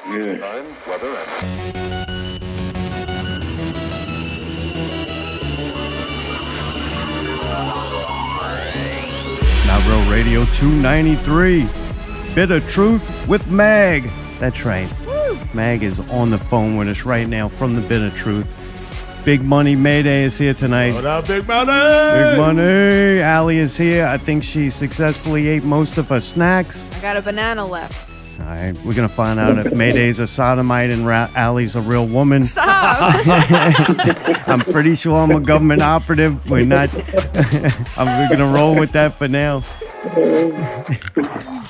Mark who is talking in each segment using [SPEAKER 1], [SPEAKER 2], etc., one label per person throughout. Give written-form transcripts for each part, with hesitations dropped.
[SPEAKER 1] Yeah.
[SPEAKER 2] Time, weather, and...
[SPEAKER 3] Now Real Radio 293. Bitter Truth with Mag. That's right. Mag is on the phone with us right now from the Bitter Truth. Big Money Mayday is here tonight.
[SPEAKER 4] What up, Big Money?
[SPEAKER 3] Big Money. Allie is here. I think she successfully ate most of her snacks.
[SPEAKER 5] I got a banana left.
[SPEAKER 3] All right, we're going to find out if Mayday's a sodomite and Allie's a real woman.
[SPEAKER 5] Stop.
[SPEAKER 3] I'm pretty sure I'm a government operative. We're not. We're going to roll with that for now.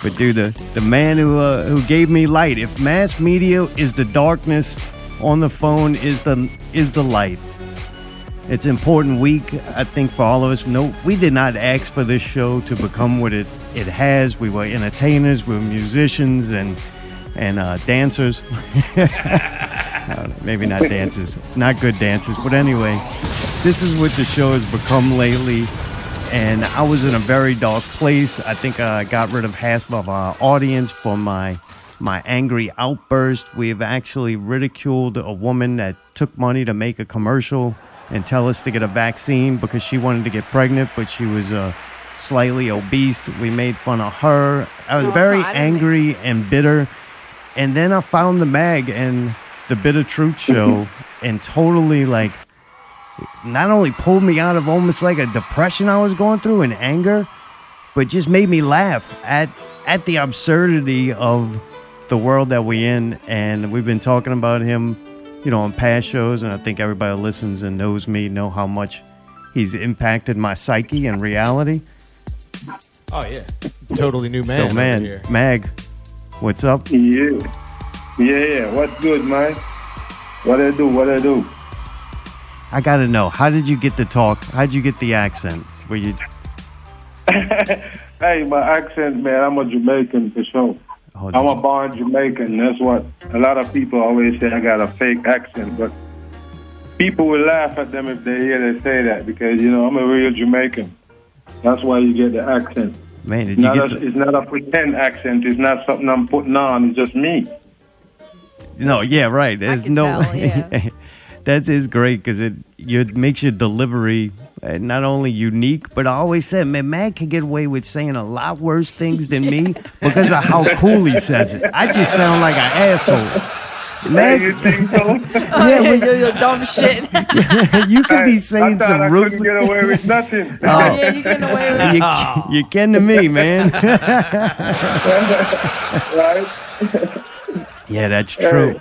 [SPEAKER 3] But dude, the man who gave me light. If mass media is the darkness, on the phone is the light. It's an important week, I think, for all of us. No, we did not ask for this show to become what it has. We were entertainers, we were musicians and dancers. Maybe not dancers, not good dancers. But anyway, this is what the show has become lately. And I was in a very dark place. I think I got rid of half of our audience for my angry outburst. We have actually ridiculed a woman that took money to make a commercial and tell us to get a vaccine because she wanted to get pregnant, but she was slightly obese. We made fun of her. I was very angry and bitter. And then I found the Mag and the Bitter Truth show and totally not only pulled me out of almost like a depression I was going through and anger, but just made me laugh at the absurdity of the world that we're in. And we've been talking about him, on past shows, and I think everybody that listens and knows me know how much he's impacted my psyche and reality.
[SPEAKER 4] Oh, yeah. Totally new man.
[SPEAKER 3] So, man,
[SPEAKER 4] here.
[SPEAKER 3] Mag, what's up?
[SPEAKER 1] Yeah. What's good, man? What I do?
[SPEAKER 3] I got to know, how did you get the talk? How did you get the accent? Were you...
[SPEAKER 1] Hey, my accent, man, I'm a Jamaican for sure.
[SPEAKER 3] Oh,
[SPEAKER 1] I'm a born Jamaican. That's what a lot of people always say. I got a fake accent, but people will laugh at them if they hear they say that because I'm a real Jamaican. That's why you get the accent.
[SPEAKER 3] Man,
[SPEAKER 1] It's not a pretend accent. It's not something I'm putting on. It's just me.
[SPEAKER 3] No, yeah, right. There's no.
[SPEAKER 5] Tell, yeah.
[SPEAKER 3] That is great because it makes your delivery not only unique, but I always said, man, Mag can get away with saying a lot worse things than me because of how cool he says it. I just sound like an asshole. Mag,
[SPEAKER 1] You think so?
[SPEAKER 5] You dumb shit.
[SPEAKER 3] you could be saying some
[SPEAKER 1] I
[SPEAKER 3] rude.
[SPEAKER 1] couldn't get away with nothing.
[SPEAKER 5] Yeah, you getting away with it.
[SPEAKER 3] You kin to me, man.
[SPEAKER 1] Right?
[SPEAKER 3] Yeah, that's true.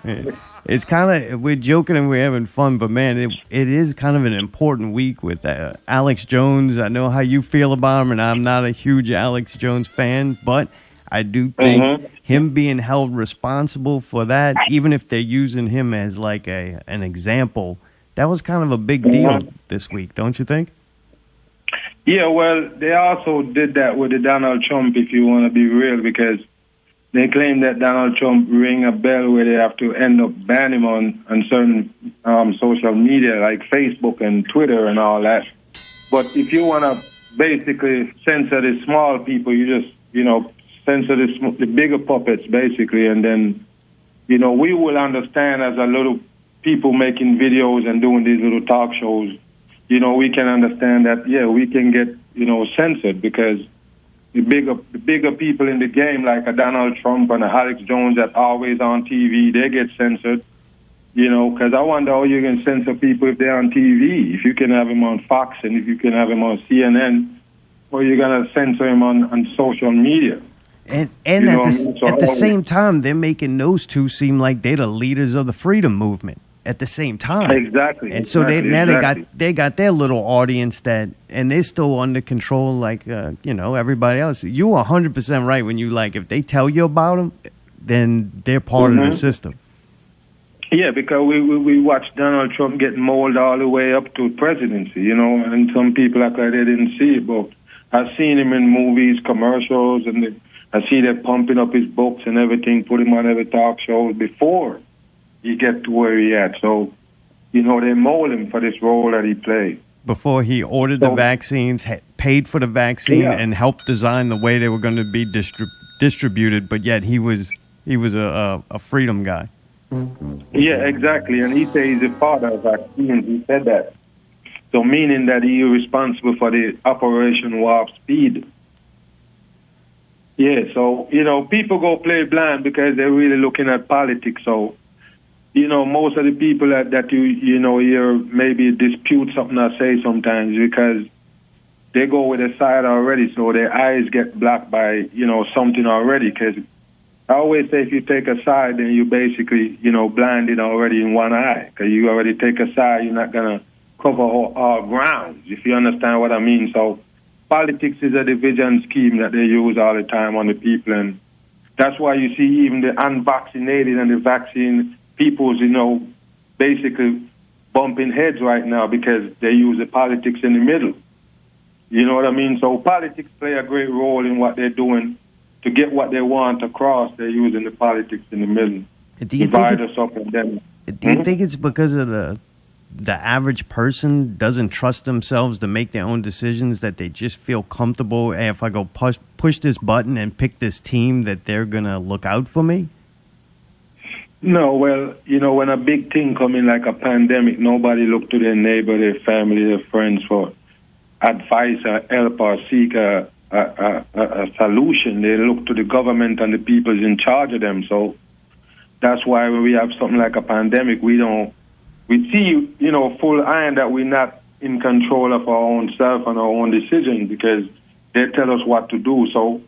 [SPEAKER 3] It's kind of, we're joking and we're having fun, but man, it is kind of an important week with Alex Jones. I know how you feel about him, and I'm not a huge Alex Jones fan, but I do think him being held responsible for that, even if they're using him as like an example, that was kind of a big deal this week, don't you think?
[SPEAKER 1] Yeah, well, they also did that with the Donald Trump, if you want to be real, because they claim that Donald Trump rang a bell where they have to end up banning him on certain social media like Facebook and Twitter and all that. But if you want to basically censor the small people, you just, censor the bigger puppets, basically. And then, we will understand as a little people making videos and doing these little talk shows, we can understand that, we can get, censored because the bigger people in the game, like a Donald Trump and a Alex Jones that always on TV, they get censored, because I wonder how you can censor people if they're on TV. If you can have him on Fox and if you can have him on CNN, or you're going to censor him on social media.
[SPEAKER 3] And at the same time, they're making those two seem like they're the leaders of the freedom movement at the same time.
[SPEAKER 1] Exactly.
[SPEAKER 3] And so they got their little audience and they're still under control like, everybody else. You're 100% right when you if they tell you about them, then they're part of the system.
[SPEAKER 1] Yeah, because we watched Donald Trump get molded all the way up to presidency, and some people act like they didn't see it, but I've seen him in movies, commercials, and I see them pumping up his books and everything, put him on every talk show before he get to where he at. So, they mold him for this role that he played.
[SPEAKER 3] Before he ordered the vaccines, paid for the vaccine, and helped design the way they were going to be distributed, but yet he was He was a freedom guy.
[SPEAKER 1] Yeah, exactly. And he said he's the father of vaccines. He said that. So meaning that he is responsible for the Operation Warp Speed. Yeah, so, people go play blind because they're really looking at politics. So, most of the people that you hear maybe dispute something I say sometimes because they go with a side already, so their eyes get blocked by, something already. Because I always say if you take a side, then you basically, blinded already in one eye. Because you already take a side, you're not going to cover all grounds, if you understand what I mean. So politics is a division scheme that they use all the time on the people. And that's why you see even the unvaccinated and the vaccine people's, basically bumping heads right now because they use the politics in the middle. You know what I mean? So politics play a great role in what they're doing to get what they want across. They're using the politics in the middle. Divide us up and then.
[SPEAKER 3] Do you think it's because of the average person doesn't trust themselves to make their own decisions, that they just feel comfortable, hey, if I go push this button and pick this team, that they're going to look out for me?
[SPEAKER 1] No, well, when a big thing come in like a pandemic, nobody look to their neighbor, their family, their friends for advice or help or seek a solution. They look to the government and the people in charge of them. So that's why when we have something like a pandemic, we see, full iron that we're not in control of our own self and our own decisions because they tell us what to do. So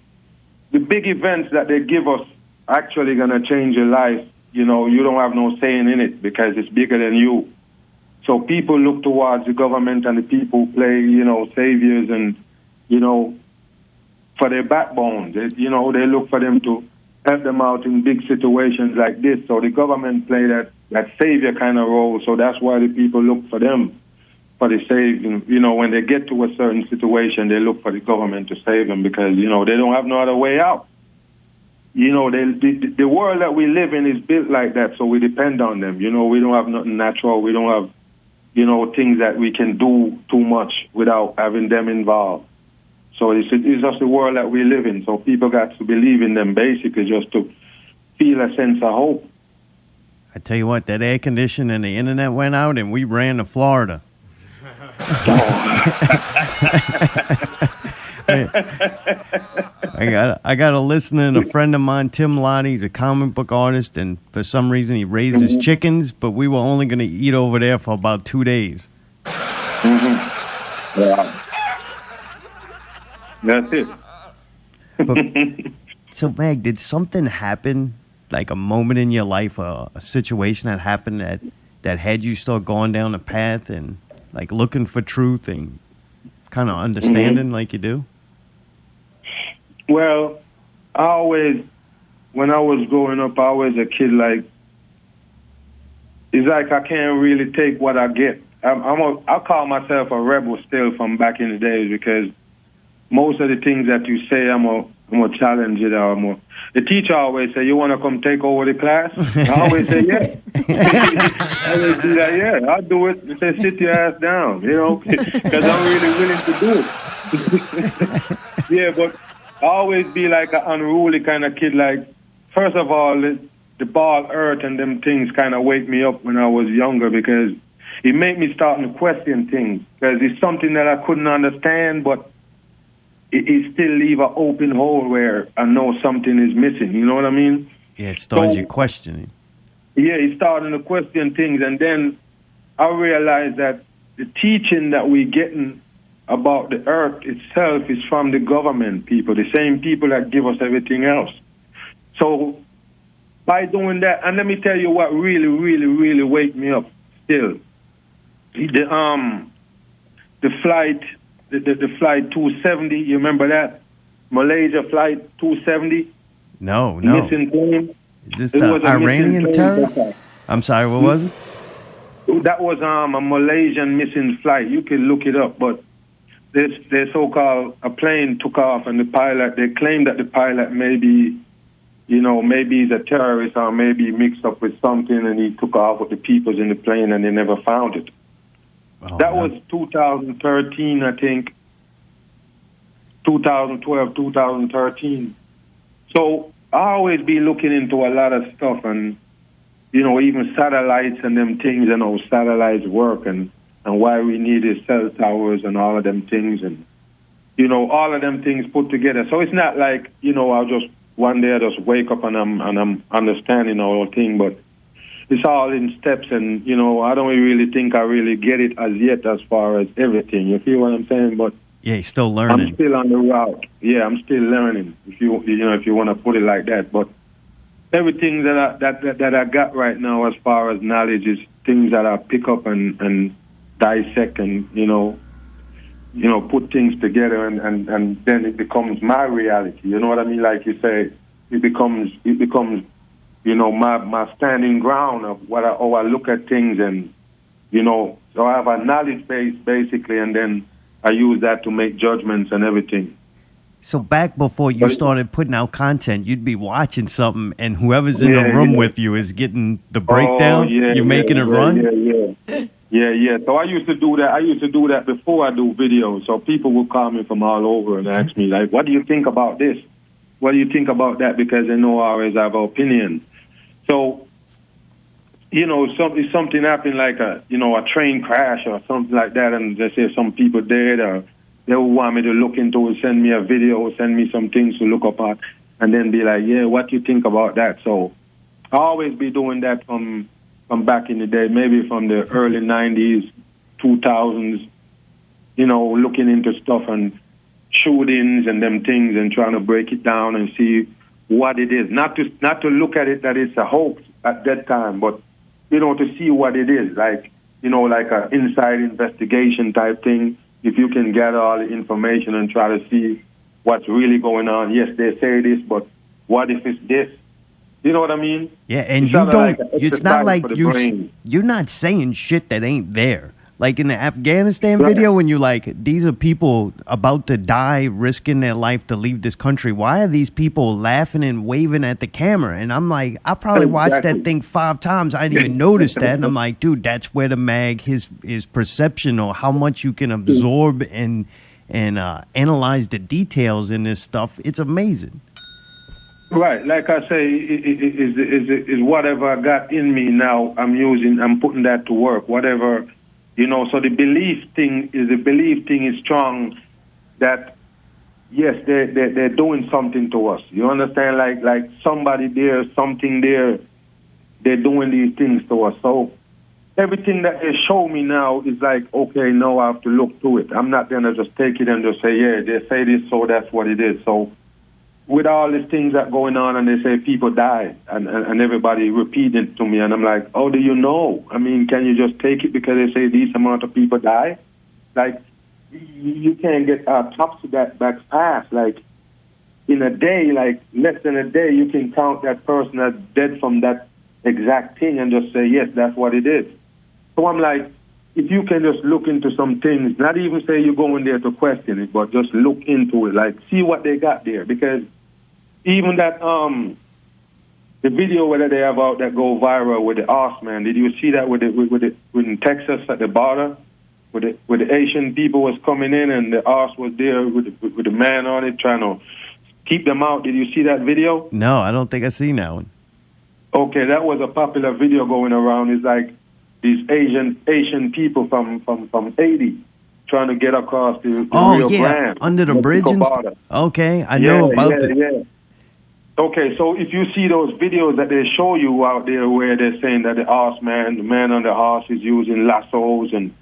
[SPEAKER 1] the big events that they give us actually going to change your life. You don't have no saying in it because it's bigger than you. So people look towards the government and the people who play, saviors and, for their backbone. They look for them to help them out in big situations like this. So the government play that savior kind of role. So that's why the people look for them for the saving. When they get to a certain situation, they look for the government to save them because, they don't have no other way out. The world that we live in is built like that, so we depend on them. We don't have nothing natural. We don't have, things that we can do too much without having them involved. So it's just the world that we live in. So people got to believe in them basically just to feel a sense of hope.
[SPEAKER 3] I tell you what, that air conditioning and the internet went out and we ran to Florida. I got a listener and a friend of mine, Tim Lottie. He's a comic book artist, and for some reason he raises chickens, but we were only going to eat over there for about 2 days.
[SPEAKER 1] Mm-hmm. Yeah. That's it.
[SPEAKER 3] So, Mag, did something happen, like a moment in your life, a situation that happened that had you start going down a path and like looking for truth and kind of understanding like you do?
[SPEAKER 1] Well, when I was growing up, I was a kid, it's like I can't really take what I get. I call myself a rebel still from back in the days because most of the things that you say, I'm a challenge it. The teacher always say, you want to come take over the class? I always say, yeah. I always do that, yeah, I'll do it. They say, sit your ass down, because I'm really willing to do it. Yeah, but I always be like an unruly kind of kid. Like, first of all, the ball hurt and them things kind of wake me up when I was younger because it made me start to question things because it's something that I couldn't understand, but it still leave an open hole where I know something is missing. You know what I mean?
[SPEAKER 3] Yeah, it starts you questioning.
[SPEAKER 1] Yeah, it started to question things, and then I realized that the teaching that we're getting about the earth itself is from the government people, the same people that give us everything else. So by doing that, and let me tell you what really, really, really wake me up still. The flight 270, you remember that? Malaysia flight 270?
[SPEAKER 3] No.
[SPEAKER 1] Missing plane.
[SPEAKER 3] Is this the Iranian terrorist? I'm sorry, what was it?
[SPEAKER 1] That was a Malaysian missing flight. You can look it up, but their so-called a plane took off, and they claimed that the pilot maybe he's a terrorist or maybe mixed up with something, and he took off with the people in the plane, and they never found it.
[SPEAKER 3] Oh,
[SPEAKER 1] that was 2013, I think. 2012, 2013. So I always be looking into a lot of stuff, and even satellites and them things, and how satellites work, and why we needed cell towers and all of them things, and all of them things put together. So it's not like I'll just one day I just wake up and I'm understanding the whole thing, but it's all in steps, and I don't really think I really get it as yet as far as everything. You feel what I'm saying? But
[SPEAKER 3] yeah, you're still learning.
[SPEAKER 1] I'm still on the route. Yeah, I'm still learning. If you want to put it like that, but everything that I got right now as far as knowledge is things that I pick up and dissect and put things together, and then it becomes my reality. You know what I mean? Like you say, it becomes my standing ground of how I look at things, and so I have a knowledge base basically, and then I use that to make judgments and everything.
[SPEAKER 3] So back before you started putting out content, you'd be watching something, and whoever's in the room with you is getting the breakdown. You're making it run.
[SPEAKER 1] Yeah. So I used to do that. I used to do that before I do videos. So people would call me from all over and ask me, like, what do you think about this? What do you think about that? Because they know I always have an opinion. So, if something happened like a train crash or something like that, and they say some people dead, or they would want me to look into it, send me a video, send me some things to look up at, and then be like, yeah, what do you think about that? So I always be doing that from back in the day, maybe from the early 90s, 2000s, looking into stuff and shootings and them things and trying to break it down and see what it is. Not to look at it that it's a hoax at that time, but, to see what it is, like an inside investigation type thing. If you can gather all the information and try to see what's really going on. Yes, they say this, but what if it's this? You know what I mean?
[SPEAKER 3] Yeah, and it's not like you're not saying shit that ain't there. Like in the Afghanistan video, when you're like, these are people about to die, risking their life to leave this country. Why are these people laughing and waving at the camera? And I'm like, I probably watched that thing 5 times. I didn't even notice that. And I'm like, dude, that's where the mag, his perception or how much you can absorb and analyze the details in this stuff. It's amazing.
[SPEAKER 1] Right, like I say, is whatever I got in me now. I'm putting that to work. Whatever. So the belief thing is strong that, yes, they're doing something to us. You understand? Like somebody there, something there, they're doing these things to us. So everything that they show me now is like, okay, now I have to look through it. I'm not going to just take it and just say, yeah, they say this, so that's what it is. So with all these things that going on, and they say people died, and everybody repeated to me, and I'm like, how do you know? I mean, can you just take it because they say these amount of people die? Like, you can't get top to that fast. Like, in a day, like less than a day, you can count that person as dead from that exact thing and just say, yes, that's what it is. So I'm like, if you can just look into some things, not even say you're going there to question it, but just look into it, like see what they got there, because even that the video where they have out that go viral with the horse, man. Did you see that with in Texas at the border, with the Asian people was coming in and the horse was there with the man on it trying to keep them out? Did you see that video?
[SPEAKER 3] No, I don't think I seen that one.
[SPEAKER 1] Okay, that was a popular video going around. It's like these Asian people from Haiti trying to get across the Rio Grande
[SPEAKER 3] under the bridge. Okay, I know about that.
[SPEAKER 1] Yeah. Okay, so if you see those videos that they show you out there where they're saying that the man on the horse is using lassos and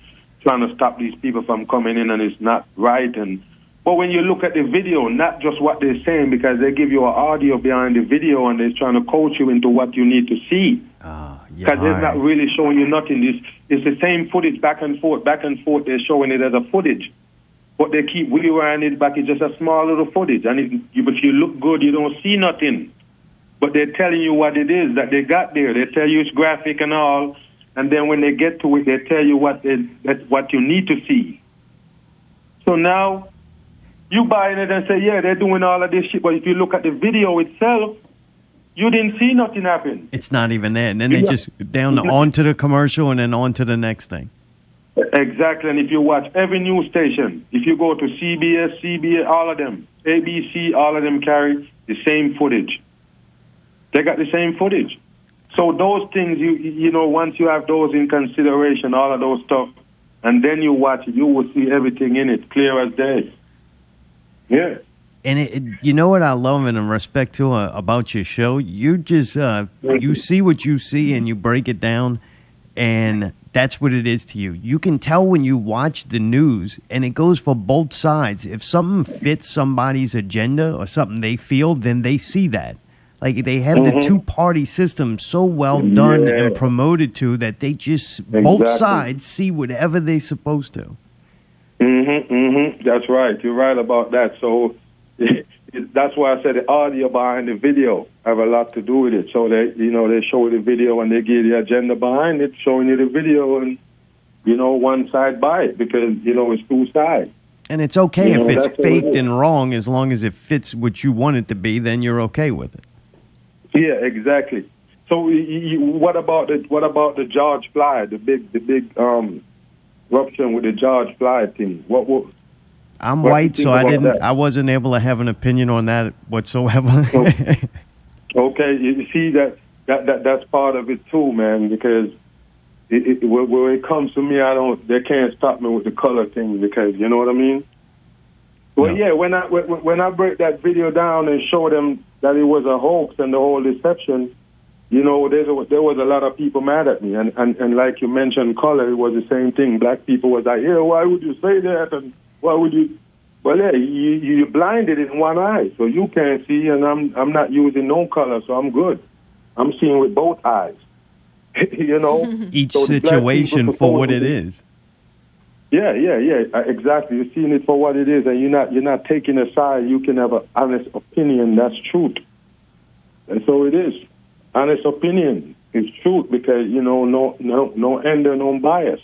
[SPEAKER 1] trying to stop these people from coming in, and it's not right. But when you look at the video, not just what they're saying, because they give you an audio behind the video and they're trying to coach you into what you need to see. Because they're not really showing you nothing. It's the same footage back and forth. They're showing it as a footage. But they keep rewinding it back. It's just a small little footage. And if you look good, you don't see nothing. But they're telling you what it is that they got there. They tell you it's graphic and all. And then when they get to it, they tell you what you need to see. So now you buy it and say, yeah, they're doing all of this shit. But if you look at the video itself, you didn't see nothing happen.
[SPEAKER 3] It's not even there. And then they just onto the commercial and then on to the next thing.
[SPEAKER 1] Exactly. And if you watch every news station, if you go to CBS, all of them, ABC, all of them carry the same footage. They got the same footage. So those things, you know, once you have those in consideration, all of those stuff, and then you watch it, you will see everything in it clear as day. Yeah.
[SPEAKER 3] And you know what I love and in respect to about your show? You just you see what you see and you break it down, and that's what it is to you. You can tell when you watch the news, and it goes for both sides. If something fits somebody's agenda or something they feel, then they see that. Like they have the two-party system so well done and promoted to that they just both sides see whatever they're supposed to.
[SPEAKER 1] That's right. You're right about that. So that's why I said the audio behind the video have a lot to do with it. So they, you know, they show the video and they give the agenda behind it, showing you the video, and you know, one side by it because you know it's two sides.
[SPEAKER 3] And it's okay if it's faked and wrong, as long as it fits what you want it to be. Then you're okay with it.
[SPEAKER 1] Yeah, exactly. So what about the George Floyd, the big rupture with the George Floyd thing?
[SPEAKER 3] I'm white, so I wasn't able to have an opinion on that whatsoever.
[SPEAKER 1] Okay, you see that's part of it too, man. Because when it comes to me, they can't stop me with the color thing because you know what I mean. Well, yeah, when I break that video down and show them that it was a hoax and the whole deception, you know, there was a lot of people mad at me, and like you mentioned, color, it was the same thing. Black people was like, yeah, why would you say that, and why would you? Well, yeah, you blinded in one eye, so you can't see, and I'm not using no color, so I'm good. I'm seeing with both eyes, you know.
[SPEAKER 3] Each situation for what it is.
[SPEAKER 1] Yeah, exactly. You're seeing it for what it is, and you're not taking a side. You can have an honest opinion. That's truth, and so it is. Honest opinion is truth because you know no anger, no bias.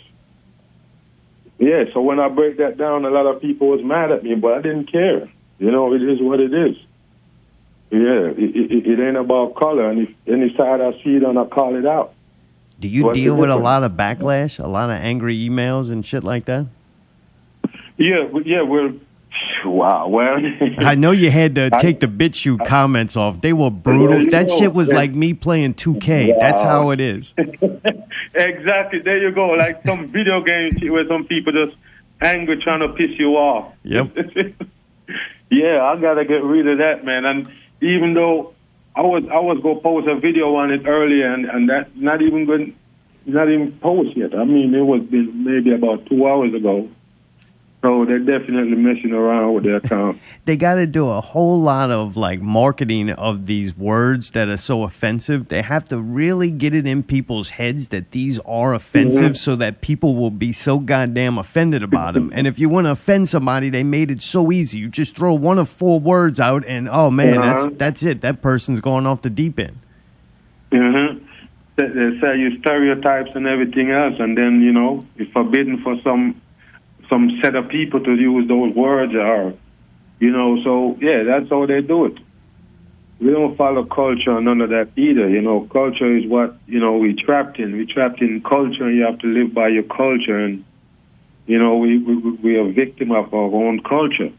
[SPEAKER 1] Yeah. So when I break that down, a lot of people was mad at me, but I didn't care. You know, it is what it is. Yeah, it ain't about color, and if any side I see it on, I call it out.
[SPEAKER 3] Do you deal with a lot of backlash, a lot of angry emails and shit like that?
[SPEAKER 1] Yeah, well, wow, well.
[SPEAKER 3] I know you had to take the BitChute comments off. They were brutal. That shit was like me playing 2K. Wow. That's how it is.
[SPEAKER 1] Exactly. There you go. Like some video game where some people just angry trying to piss you off.
[SPEAKER 3] Yep.
[SPEAKER 1] Yeah, I got to get rid of that, man. And even though I was going to post a video on it earlier, and that's not even post yet. I mean, it was maybe about 2 hours ago. So they're definitely messing around with their account.
[SPEAKER 3] They got to do a whole lot of like marketing of these words that are so offensive. They have to really get it in people's heads that these are offensive so that people will be so goddamn offended about them. And if you want to offend somebody, they made it so easy. You just throw one of 4 words out and, oh, man, that's it. That person's going off the deep end.
[SPEAKER 1] They say you stereotypes and everything else, and then, you know, it's forbidden for some set of people to use those words, or, you know, so, yeah, that's how they do it. We don't follow culture, none of that either, you know. Culture is what, you know, we trapped in. We trapped in culture, and you have to live by your culture, and, you know, we are victim of our own culture.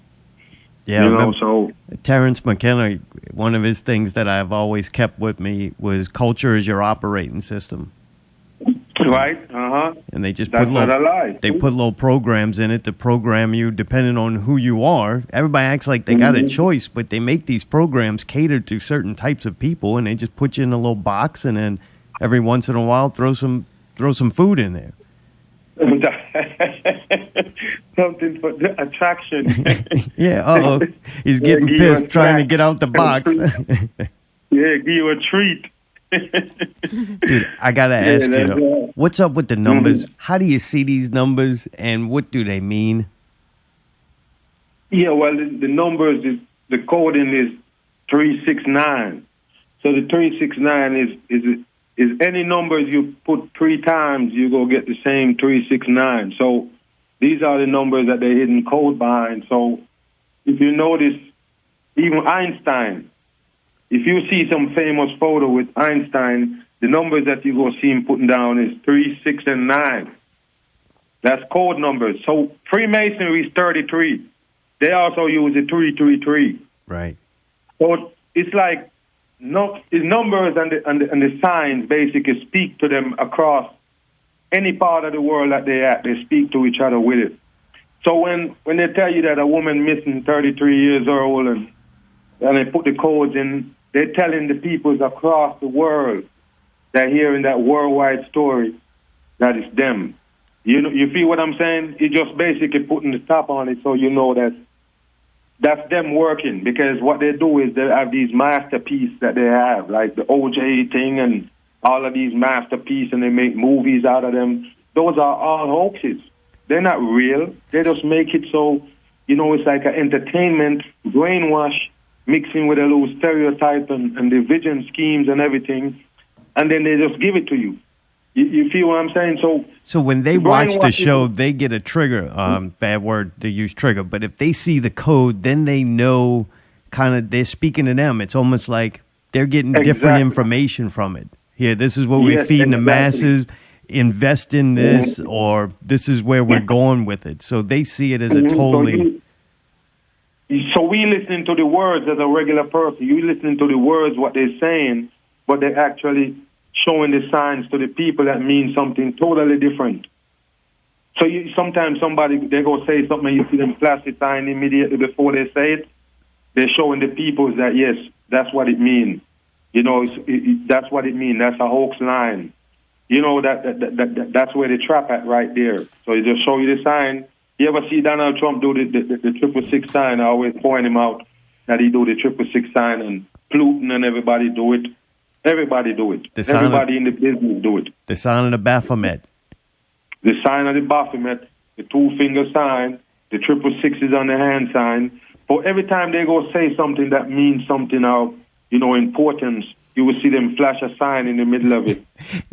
[SPEAKER 3] Yeah,
[SPEAKER 1] you know, so
[SPEAKER 3] Terrence McKenna, one of his things that I've always kept with me was culture is your operating system.
[SPEAKER 1] Right,
[SPEAKER 3] And they just put little programs in it to program you depending on who you are. Everybody acts like they got a choice, but they make these programs catered to certain types of people, and they just put you in a little box, and then every once in a while throw some food in there.
[SPEAKER 1] Something for the attraction.
[SPEAKER 3] Yeah, he's getting pissed trying to get out the box.
[SPEAKER 1] Yeah, give you a treat.
[SPEAKER 3] Dude, I gotta ask you, what's up with the numbers? How do you see these numbers, and what do they mean?
[SPEAKER 1] Yeah, well, the numbers, the coding is 369. So the 369 is any numbers you put 3 times, you go get the same 369. So these are the numbers that they're hidden code behind. So if you notice, even Einstein, if you see some famous photo with Einstein, the numbers that you go see him putting down is 3, 6, and 9. That's code numbers. So Freemasonry is 33. They also use the 333.
[SPEAKER 3] Right.
[SPEAKER 1] So it's like the numbers and the signs basically speak to them across any part of the world that they at. They speak to each other with it. So when they tell you that a woman missing 33 years old and they put the codes in, they're telling the peoples across the world that hearing that worldwide story that it's them. You feel what I'm saying? You're just basically putting the top on it so you know that that's them working, because what they do is they have these masterpieces that they have, like the OJ thing and all of these masterpieces, and they make movies out of them. Those are all hoaxes. They're not real. They just make it so, it's like an entertainment, brainwash, mixing with a little stereotype and the vision schemes and everything, and then they just give it to you. You feel what I'm saying?
[SPEAKER 3] So when they watch the show, they get a trigger. Bad word to use, trigger. But if they see the code, then they know kind of they're speaking to them. It's almost like they're getting different information from it. Here, this is what we're feeding the masses. Invest in this, or this is where we're going with it. So they see it as a totally...
[SPEAKER 1] So we listening to the words as a regular person. You listening to the words, what they're saying, but they're actually showing the signs to the people that mean something totally different. So sometimes somebody, they go say something and you see them flash the sign immediately before they say it. They're showing the people that, yes, that's what it means. That's what it means. That's a hoax line. That's where they trap at right there. So they just show you the sign. You ever see Donald Trump do the 666 sign? I always point him out that he do the 666 sign, and Pluton and everybody do it. Everybody do it. Everybody in the business do it.
[SPEAKER 3] The sign of the Baphomet.
[SPEAKER 1] The sign of the Baphomet, the 2-finger sign, the 666 is on the hand sign. For every time they go say something that means something of, importance, you will see them flash a sign in the middle of it.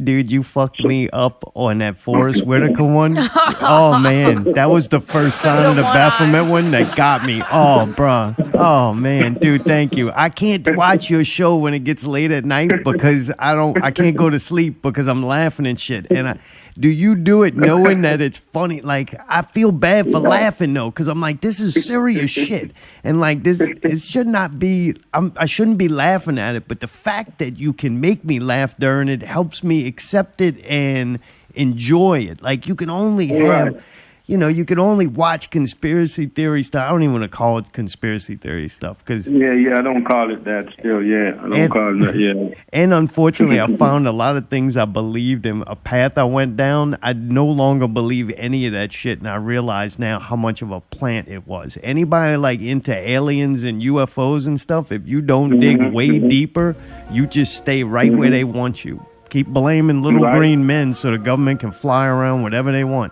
[SPEAKER 3] Dude, you fucked me up on that Forrest Whitaker one. Oh, man. That was the first sign of the Baphomet one that got me. Oh, bruh. Oh, man. Dude, thank you. I can't watch your show when it gets late at night because I can't go to sleep because I'm laughing and shit. And do you do it knowing that it's funny? Like, I feel bad for laughing, though, because I'm like, this is serious shit. And, like, it should not be, I shouldn't be laughing at it. But the fact that you can make me laugh during it helps me accept it and enjoy it. Like, you can only have... you could only watch conspiracy theory stuff. I don't even want to call it conspiracy theory stuff because
[SPEAKER 1] I don't call it that still. I don't call it that. Yeah.
[SPEAKER 3] And unfortunately, I found a lot of things I believed in. A path I went down, I no longer believe any of that shit, and I realize now how much of a plant it was. Anybody like into aliens and UFOs and stuff, if you don't dig way deeper, you just stay right where they want you. Keep blaming little green men so the government can fly around whatever they want.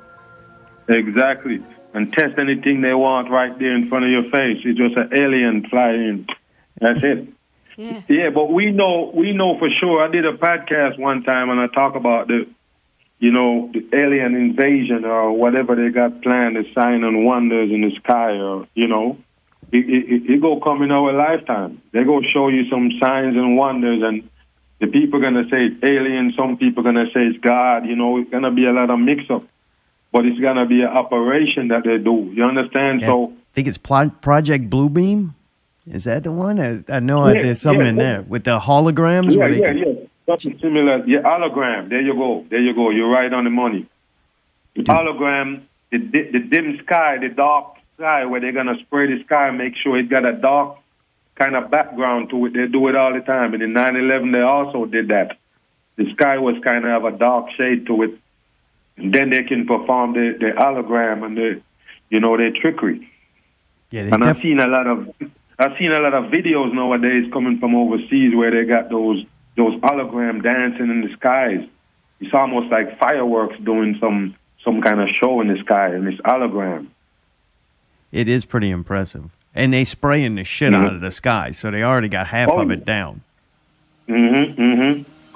[SPEAKER 1] Exactly. And test anything they want right there in front of your face. It's just an alien flying. That's it. Yeah, but we know for sure. I did a podcast one time and I talk about the alien invasion or whatever they got planned, the sign and wonders in the sky, or, it go come in our lifetime. They go show you some signs and wonders, and the people going to say it's alien, some people going to say it's God. It's going to be a lot of mix-up. But it's going to be an operation that they do. You understand?
[SPEAKER 3] Yeah,
[SPEAKER 1] So
[SPEAKER 3] I think it's Project Bluebeam. Is that the one? I know there's something in there with the holograms.
[SPEAKER 1] Yeah. Something similar. Yeah, hologram. There you go. You're right on the money. The hologram, the dim sky, the dark sky, where they're going to spray the sky and make sure it's got a dark kind of background to it. They do it all the time. And in 9/11, they also did that. The sky was kind of have a dark shade to it. And then they can perform the hologram and their trickery. Yeah, and I've seen a lot of videos nowadays coming from overseas where they got those hologram dancing in the skies. It's almost like fireworks doing some kind of show in the sky, and it's hologram.
[SPEAKER 3] It is pretty impressive, and they spraying the shit out of the sky, so they already got half of it down.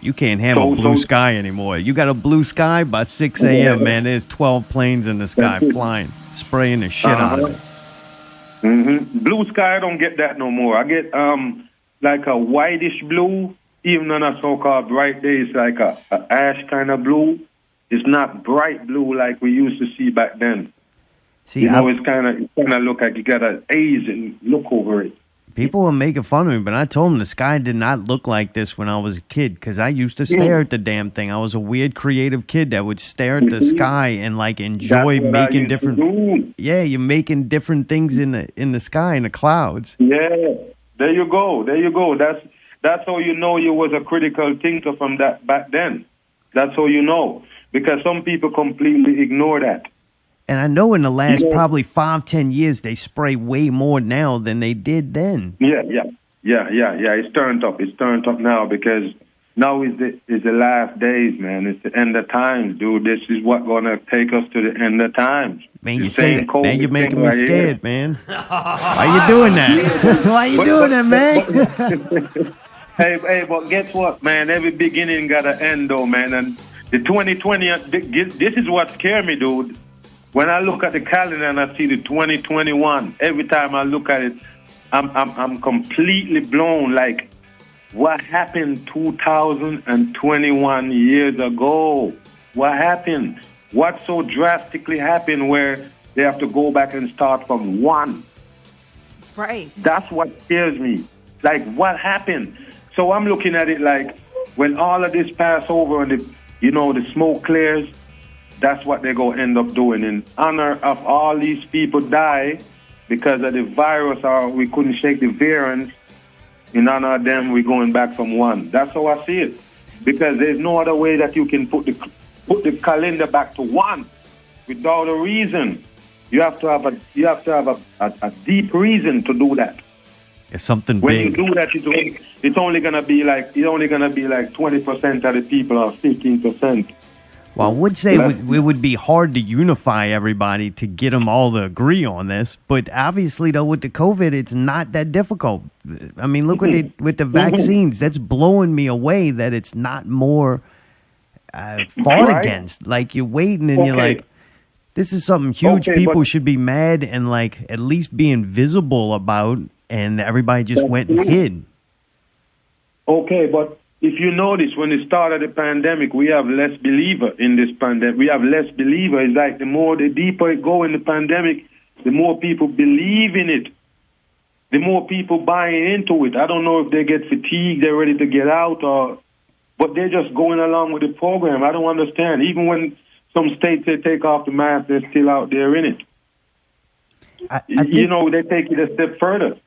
[SPEAKER 3] You can't have a blue sky anymore. You got a blue sky by 6 a.m., man. There's 12 planes in the sky flying, spraying the shit out of it.
[SPEAKER 1] Blue sky, I don't get that no more. I get like a whitish blue, even on a so-called bright day. It's like a ash kind of blue. It's not bright blue like we used to see back then. See, it's kind of look like you got an Asian look over it.
[SPEAKER 3] People were making fun of me, but I told them the sky did not look like this when I was a kid because I used to stare at the damn thing. I was a weird, creative kid that would stare at the sky and like enjoy making different. Yeah, you're making different things in the sky in the clouds.
[SPEAKER 1] Yeah, there you go. There you go. That's how you know you was a critical thinker from that back then. That's how you know, because some people completely ignore that.
[SPEAKER 3] And I know in the last probably 5-10 years, they spray way more now than they did then.
[SPEAKER 1] Yeah. It's turned up. It's turned up now because now is the last days, man. It's the end of times, dude. This is what's gonna take us to the end of times.
[SPEAKER 3] Man, you say that. Man, you're making me scared, man. Why you doing that? Why you doing that, man?
[SPEAKER 1] Hey, but guess what, man? Every beginning got an end, though, man. And the 2020, this is what scared me, dude. When I look at the calendar and I see the 2021, every time I look at it, I'm completely blown. Like, what happened 2021 years ago? What happened? What so drastically happened where they have to go back and start from one?
[SPEAKER 5] Right.
[SPEAKER 1] That's what scares me. Like, what happened? So I'm looking at it like, when all of this pass over and the smoke clears, that's what they're going to end up doing. In honor of all these people die because of the virus or we couldn't shake the variants, in honor of them, we're going back from one. That's how I see it. Because there's no other way that you can put the calendar back to one without a reason. You have to have a deep reason to do that.
[SPEAKER 3] It's something
[SPEAKER 1] when
[SPEAKER 3] big.
[SPEAKER 1] you do that, it's only gonna be like 20% of the people or 15%.
[SPEAKER 3] Well, I would say it would be hard to unify everybody to get them all to agree on this. But obviously, though, with the COVID, it's not that difficult. I mean, look with the vaccines. That's blowing me away that it's not more fought against. Like, you're waiting and you're like, this is something huge people should be mad and, like, at least being visible about, and everybody just went and hid.
[SPEAKER 1] Okay, but if you notice, when it started the pandemic, we have less believer in this pandemic. We have less believer. It's like the deeper it go in the pandemic, the more people believe in it. The more people buying into it. I don't know if they get fatigued, they're ready to get out, but they're just going along with the program. I don't understand. Even when some states, they take off the mask, they're still out there in it. I think they take it a step further.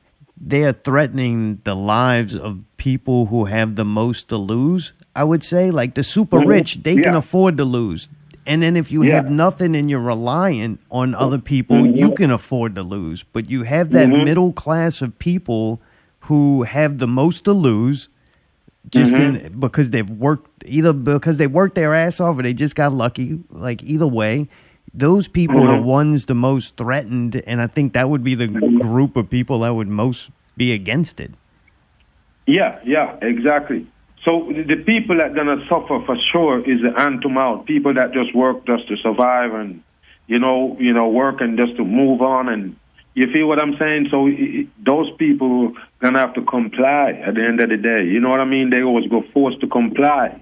[SPEAKER 3] They are threatening the lives of people who have the most to lose, I would say. Like the super rich, they can afford to lose. And then if you have nothing and you're reliant on other people, you can afford to lose. But you have that middle class of people who have the most to lose just because they've worked, either because they worked their ass off or they just got lucky. Like either way, those people are the ones the most threatened, and I think that would be the group of people that would most be against it.
[SPEAKER 1] Yeah, exactly. So the people that gonna suffer for sure is the hand to mouth. People that just work just to survive and work and just to move on. And you feel what I'm saying? So those people gonna have to comply at the end of the day. You know what I mean? They always go forced to comply.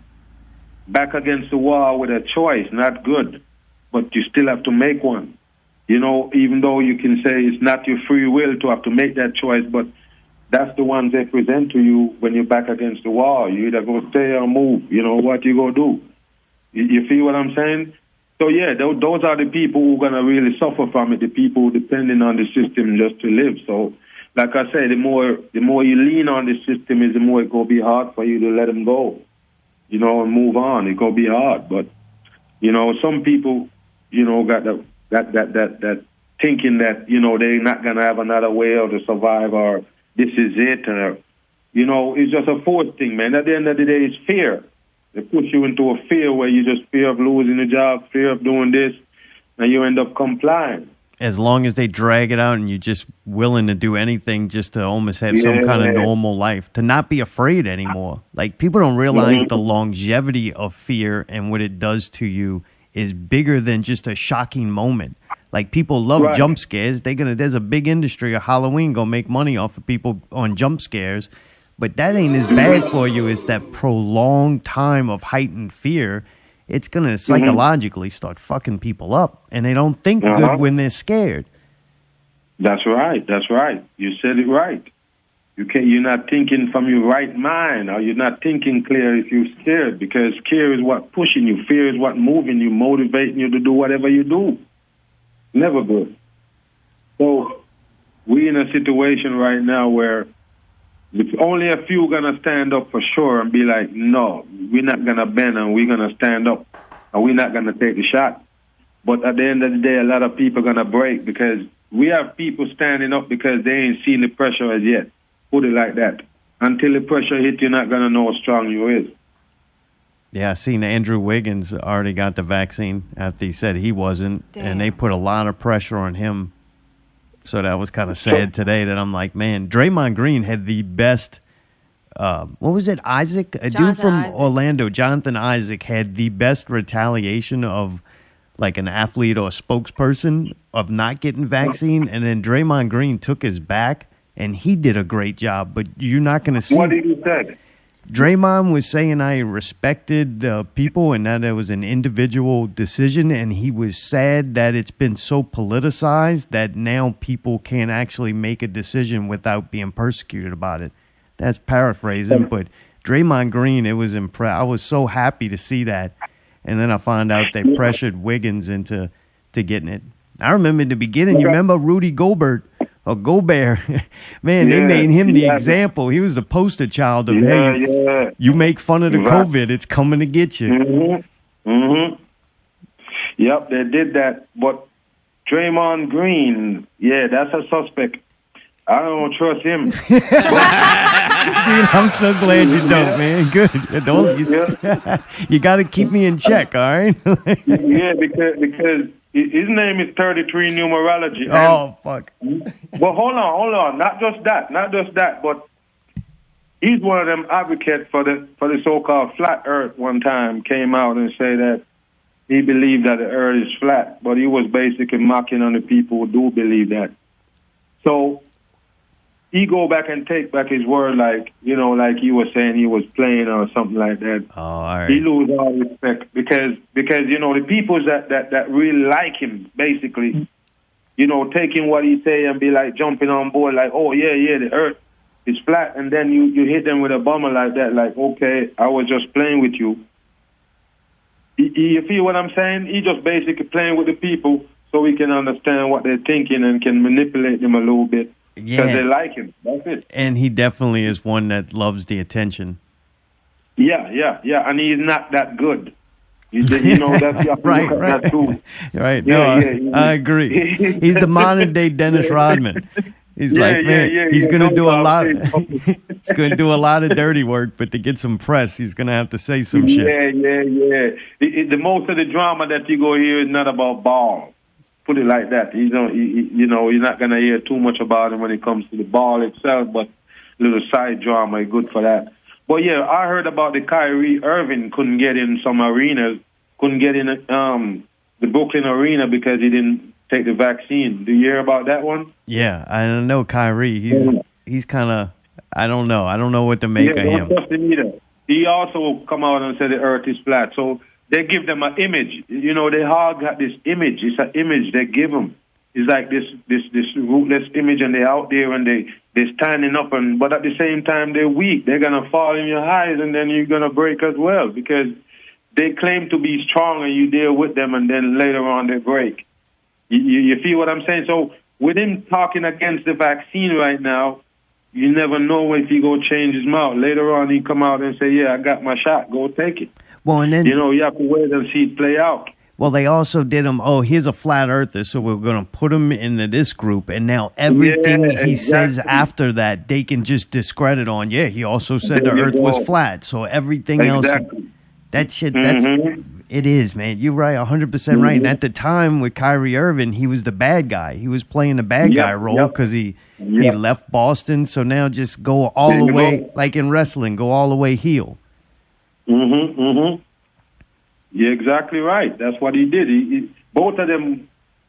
[SPEAKER 1] Back against the wall with a choice, not good. But you still have to make one. Even though you can say it's not your free will to have to make that choice, but that's the ones they present to you when you're back against the wall. You either go stay or move. What you go do. You feel what I'm saying? So, yeah, those are the people who are going to really suffer from it, the people depending on the system just to live. So, like I said, the more you lean on the system, is the more it's going to be hard for you to let them go, and move on. It's going to be hard. But, some people, got that thinking that, they're not going to have another way to survive or this is it. It's just a forced thing, man. At the end of the day, it's fear. They push you into a fear where you just fear of losing a job, fear of doing this, and you end up complying.
[SPEAKER 3] As long as they drag it out and you're just willing to do anything just to almost have some kind of normal life, to not be afraid anymore. Like, people don't realize the longevity of fear and what it does to you is bigger than just a shocking moment. Like, people love jump scares. There's a big industry of Halloween gonna make money off of people on jump scares, but that ain't as bad for you as that prolonged time of heightened fear. It's gonna psychologically start fucking people up, and they don't think good when they're scared.
[SPEAKER 1] That's right. You said it right. You're not thinking from your right mind, or you're not thinking clear if you're scared, because fear is what pushing you. Fear is what moving you, motivating you to do whatever you do. Never good. So we're in a situation right now where only a few going to stand up for sure and be like, no, we're not going to bend and we're going to stand up and we're not going to take the shot. But at the end of the day, a lot of people are going to break because we have people standing up because they ain't seen the pressure as yet. Put it like that. Until the pressure hits, you're not going to know how strong you is.
[SPEAKER 3] Yeah, I seen Andrew Wiggins already got the vaccine after he said he wasn't, and they put a lot of pressure on him. So that was kind of sad today that I'm like, man, Draymond Green had the best, what was it, Isaac? A dude from Orlando, Jonathan Isaac, had the best retaliation of like an athlete or a spokesperson of not getting vaccine, and then Draymond Green took his back, and he did a great job, but you're not going to see.
[SPEAKER 1] What did he say?
[SPEAKER 3] Draymond was saying I respected the people and that it was an individual decision, and he was sad that it's been so politicized that now people can't actually make a decision without being persecuted about it. That's paraphrasing, but Draymond Green, it was I was so happy to see that, and then I found out they pressured Wiggins into getting it. I remember in the beginning, you remember Rudy Gobert? Oh, Gobert, man, they made him the example. He was the poster child of, hey, you make fun of the COVID, it's coming to get you.
[SPEAKER 1] Mm-hmm. Mm-hmm. Yep, they did that. But Draymond Green, that's a suspect. I don't trust him.
[SPEAKER 3] Dude, I'm so glad you don't, man. Good. You got to keep me in check, all right?
[SPEAKER 1] Yeah, because his name is 33 numerology.
[SPEAKER 3] Oh, fuck.
[SPEAKER 1] But hold on. Not just that, but he's one of them advocates for the so-called flat earth. One time came out and said that he believed that the earth is flat, but he was basically mocking on the people who do believe that. So he go back and take back his word, like he was saying he was playing or something like that.
[SPEAKER 3] Oh, all right.
[SPEAKER 1] He lose all respect because the people that really like him, basically, taking what he say and be like jumping on board, like, oh yeah, the earth is flat, and then you hit them with a bomber like that, like, okay, I was just playing with you. You feel what I'm saying? He just basically playing with the people so we can understand what they're thinking and can manipulate them a little bit. Because they like him. That's it.
[SPEAKER 3] And he definitely is one that loves the attention.
[SPEAKER 1] Yeah. And he's not that good. That's
[SPEAKER 3] right.
[SPEAKER 1] That too.
[SPEAKER 3] Right. I agree. He's the modern day Dennis Rodman. He's he's going to do a lot. He's going to do a lot of dirty work, but to get some press, he's going to have to say some shit.
[SPEAKER 1] Yeah. The most of the drama that you go hear is not about ball. Put it like that. You're not going to hear too much about him when it comes to the ball itself, but little side drama is good for that. But yeah, I heard about the Kyrie Irving couldn't get in some arenas, couldn't get in the Brooklyn arena because he didn't take the vaccine. Do you hear about that one?
[SPEAKER 3] Yeah, I don't know Kyrie. He's kind of, I don't know. I don't know what to make of him.
[SPEAKER 1] Trust him either. He also come out and said the earth is flat. So they give them an image. They all got this image. It's an image they give them. It's like this rootless image, and they're out there and they're standing up, but at the same time they're weak. They're gonna fall in your eyes, and then you're gonna break as well because they claim to be strong, and you deal with them, and then later on they break. You feel what I'm saying? So with him talking against the vaccine right now, you never know if he go change his mouth. Later on, he come out and say, "Yeah, I got my shot. Go take it."
[SPEAKER 3] Well, and then
[SPEAKER 1] you have to wait and see it play out.
[SPEAKER 3] Well, they also did him. Oh, here's a flat earther, so we're going to put him into this group, and now everything he says after that, they can just discredit on. Yeah, he also said the earth was flat, so everything else, that shit. That's it is, man. You're right, 100% right. And at the time with Kyrie Irving, he was the bad guy. He was playing the bad guy role because he left Boston. So now just go all the way, like in wrestling, go all the way heel.
[SPEAKER 1] You're exactly right. That's what he did. He both of them,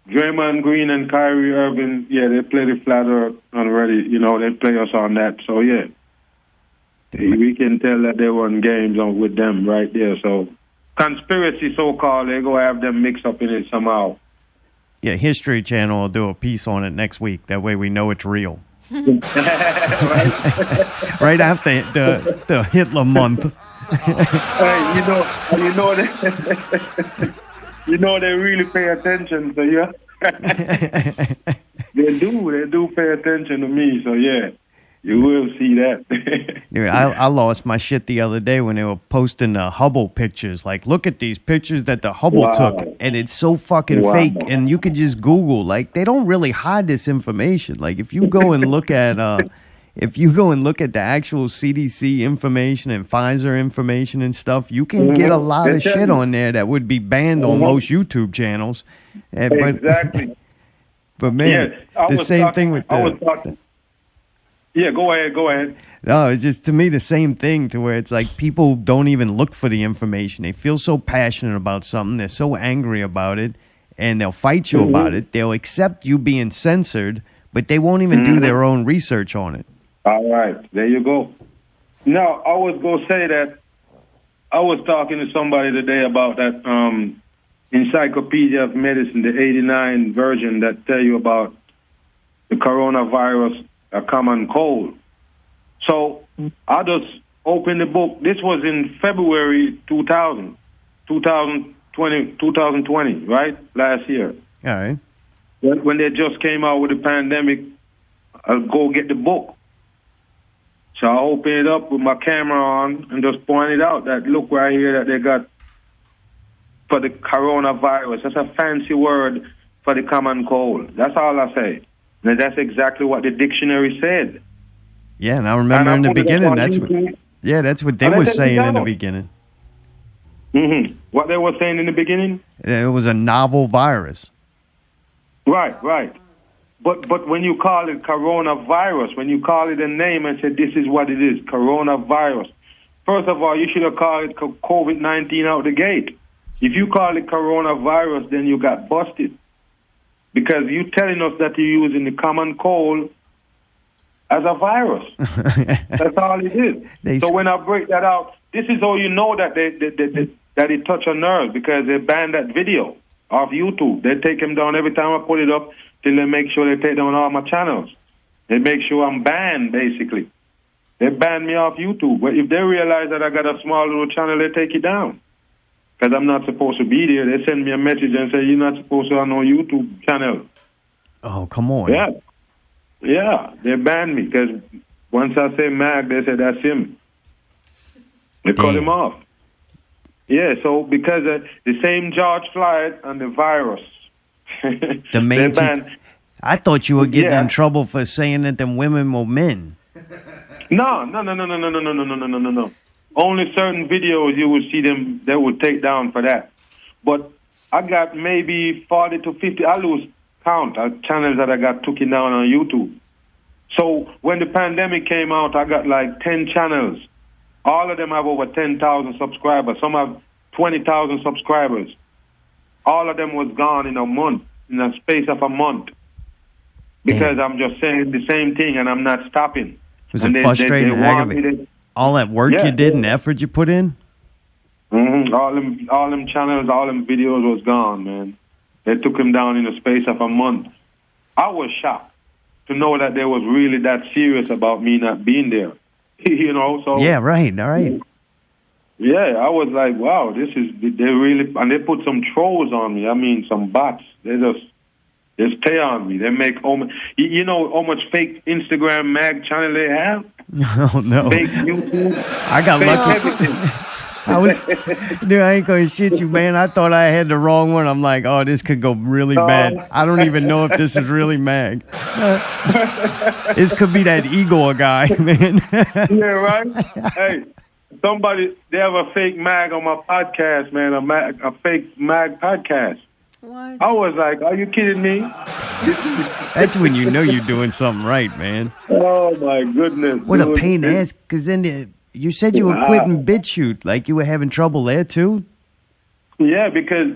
[SPEAKER 1] Draymond Green and Kyrie Irving, they play the flat earth already. They play us on that. So, we can tell that they won games with them right there. So, conspiracy, so-called, they're going to have them mixed up in it somehow.
[SPEAKER 3] Yeah, History Channel will do a piece on it next week. That way we know it's real. Right after the Hitler month.
[SPEAKER 1] Hey, they really pay attention. So yeah, they do pay attention to me. So yeah, you will see that.
[SPEAKER 3] Dude, I lost my shit the other day when they were posting the Hubble pictures. Like, look at these pictures that the Hubble
[SPEAKER 1] Wow.
[SPEAKER 3] took, and it's so fucking
[SPEAKER 1] Wow.
[SPEAKER 3] fake. And you could just Google. Like, they don't really hide this information. Like, if you go and look at the actual CDC information and Pfizer information and stuff, you can get a lot of shit on there that would be banned on most YouTube channels. But
[SPEAKER 1] Exactly.
[SPEAKER 3] but man,
[SPEAKER 1] Yes, I
[SPEAKER 3] the
[SPEAKER 1] was
[SPEAKER 3] same
[SPEAKER 1] talking-
[SPEAKER 3] thing with
[SPEAKER 1] I was talking. Yeah, go ahead.
[SPEAKER 3] No, it's just to me the same thing to where it's like people don't even look for the information. They feel so passionate about something. They're so angry about it and they'll fight you about it. They'll accept you being censored, but they won't even do their own research on it.
[SPEAKER 1] All right, there you go. Now, I was going to say that I was talking to somebody today about that Encyclopedia of Medicine, the 89 version that tell you about the coronavirus, a common cold. So I just opened the book. This was in February 2020, right? Last year.
[SPEAKER 3] All right.
[SPEAKER 1] When they just came out with the pandemic, I'll go get the book. So I open it up with my camera on and just point it out that look right here that they got for the coronavirus. That's a fancy word for the common cold. That's all I say. And that's exactly what the dictionary said.
[SPEAKER 3] Yeah, and I remember in the beginning that's what they
[SPEAKER 1] And I
[SPEAKER 3] were
[SPEAKER 1] said,
[SPEAKER 3] saying in the
[SPEAKER 1] "No."
[SPEAKER 3] beginning.
[SPEAKER 1] What they were saying in the beginning?
[SPEAKER 3] It was a novel virus.
[SPEAKER 1] Right. But when you call it coronavirus, when you call it a name and say this is what it is, coronavirus, first of all, you should have called it COVID-19 out the gate. If you call it coronavirus, then you got busted. Because you're telling us that you're using the common cold as a virus. That's all it is. So when I break that out, this is how you know that that it touch a nerve, because they banned that video off YouTube. They take him down every time I put it up till they make sure they take down all my channels. They make sure I'm banned, basically. They banned me off YouTube. But if they realize that I got a small little channel, they take it down. Because I'm not supposed to be there. They send me a message and say, you're not supposed to have no YouTube channel.
[SPEAKER 3] Oh, come on.
[SPEAKER 1] Yeah, they banned me because once I say Mag, they say that's him. They cut him off. Yeah, so because the same George Floyd and the virus.
[SPEAKER 3] The main
[SPEAKER 1] they banned.
[SPEAKER 3] I thought you were getting in trouble for saying that them women were men.
[SPEAKER 1] No. Only certain videos you will see them, they will take down for that. But I got maybe 40 to 50, I lose count of channels that I got taken down on YouTube. So when the pandemic came out, I got like 10 channels. All of them have over 10,000 subscribers. Some have 20,000 subscribers. All of them was gone in a month, in a space of a month. Because I'm just saying the same thing and I'm not stopping.
[SPEAKER 3] Was it frustrating and aggravating? All that work you did and effort you put in?
[SPEAKER 1] All them channels, all them videos was gone, man. They took him down in the space of a month. I was shocked to know that they was really that serious about me not being there. You know, so
[SPEAKER 3] yeah, right, all right.
[SPEAKER 1] Yeah, I was like, wow, they really, and they put some trolls on me. I mean, some bots. They stay on me. They make you know how much fake Instagram mag channel they have?
[SPEAKER 3] Oh no.
[SPEAKER 1] Fake YouTube.
[SPEAKER 3] I got lucky.
[SPEAKER 1] Everything.
[SPEAKER 3] Dude, I ain't gonna shit you, man. I thought I had the wrong one. I'm like, oh, this could go really bad. I don't even know if this is really mag. This could be that Igor guy, man.
[SPEAKER 1] Yeah, right? Hey, they have a fake mag on my podcast, man, a fake mag podcast.
[SPEAKER 5] What?
[SPEAKER 1] I was like, are you kidding me?
[SPEAKER 3] That's when you know you're doing something right, man.
[SPEAKER 1] Oh, my goodness.
[SPEAKER 3] What a pain in the ass, because then you said you were quitting BitChute, like you were having trouble there, too?
[SPEAKER 1] Yeah, because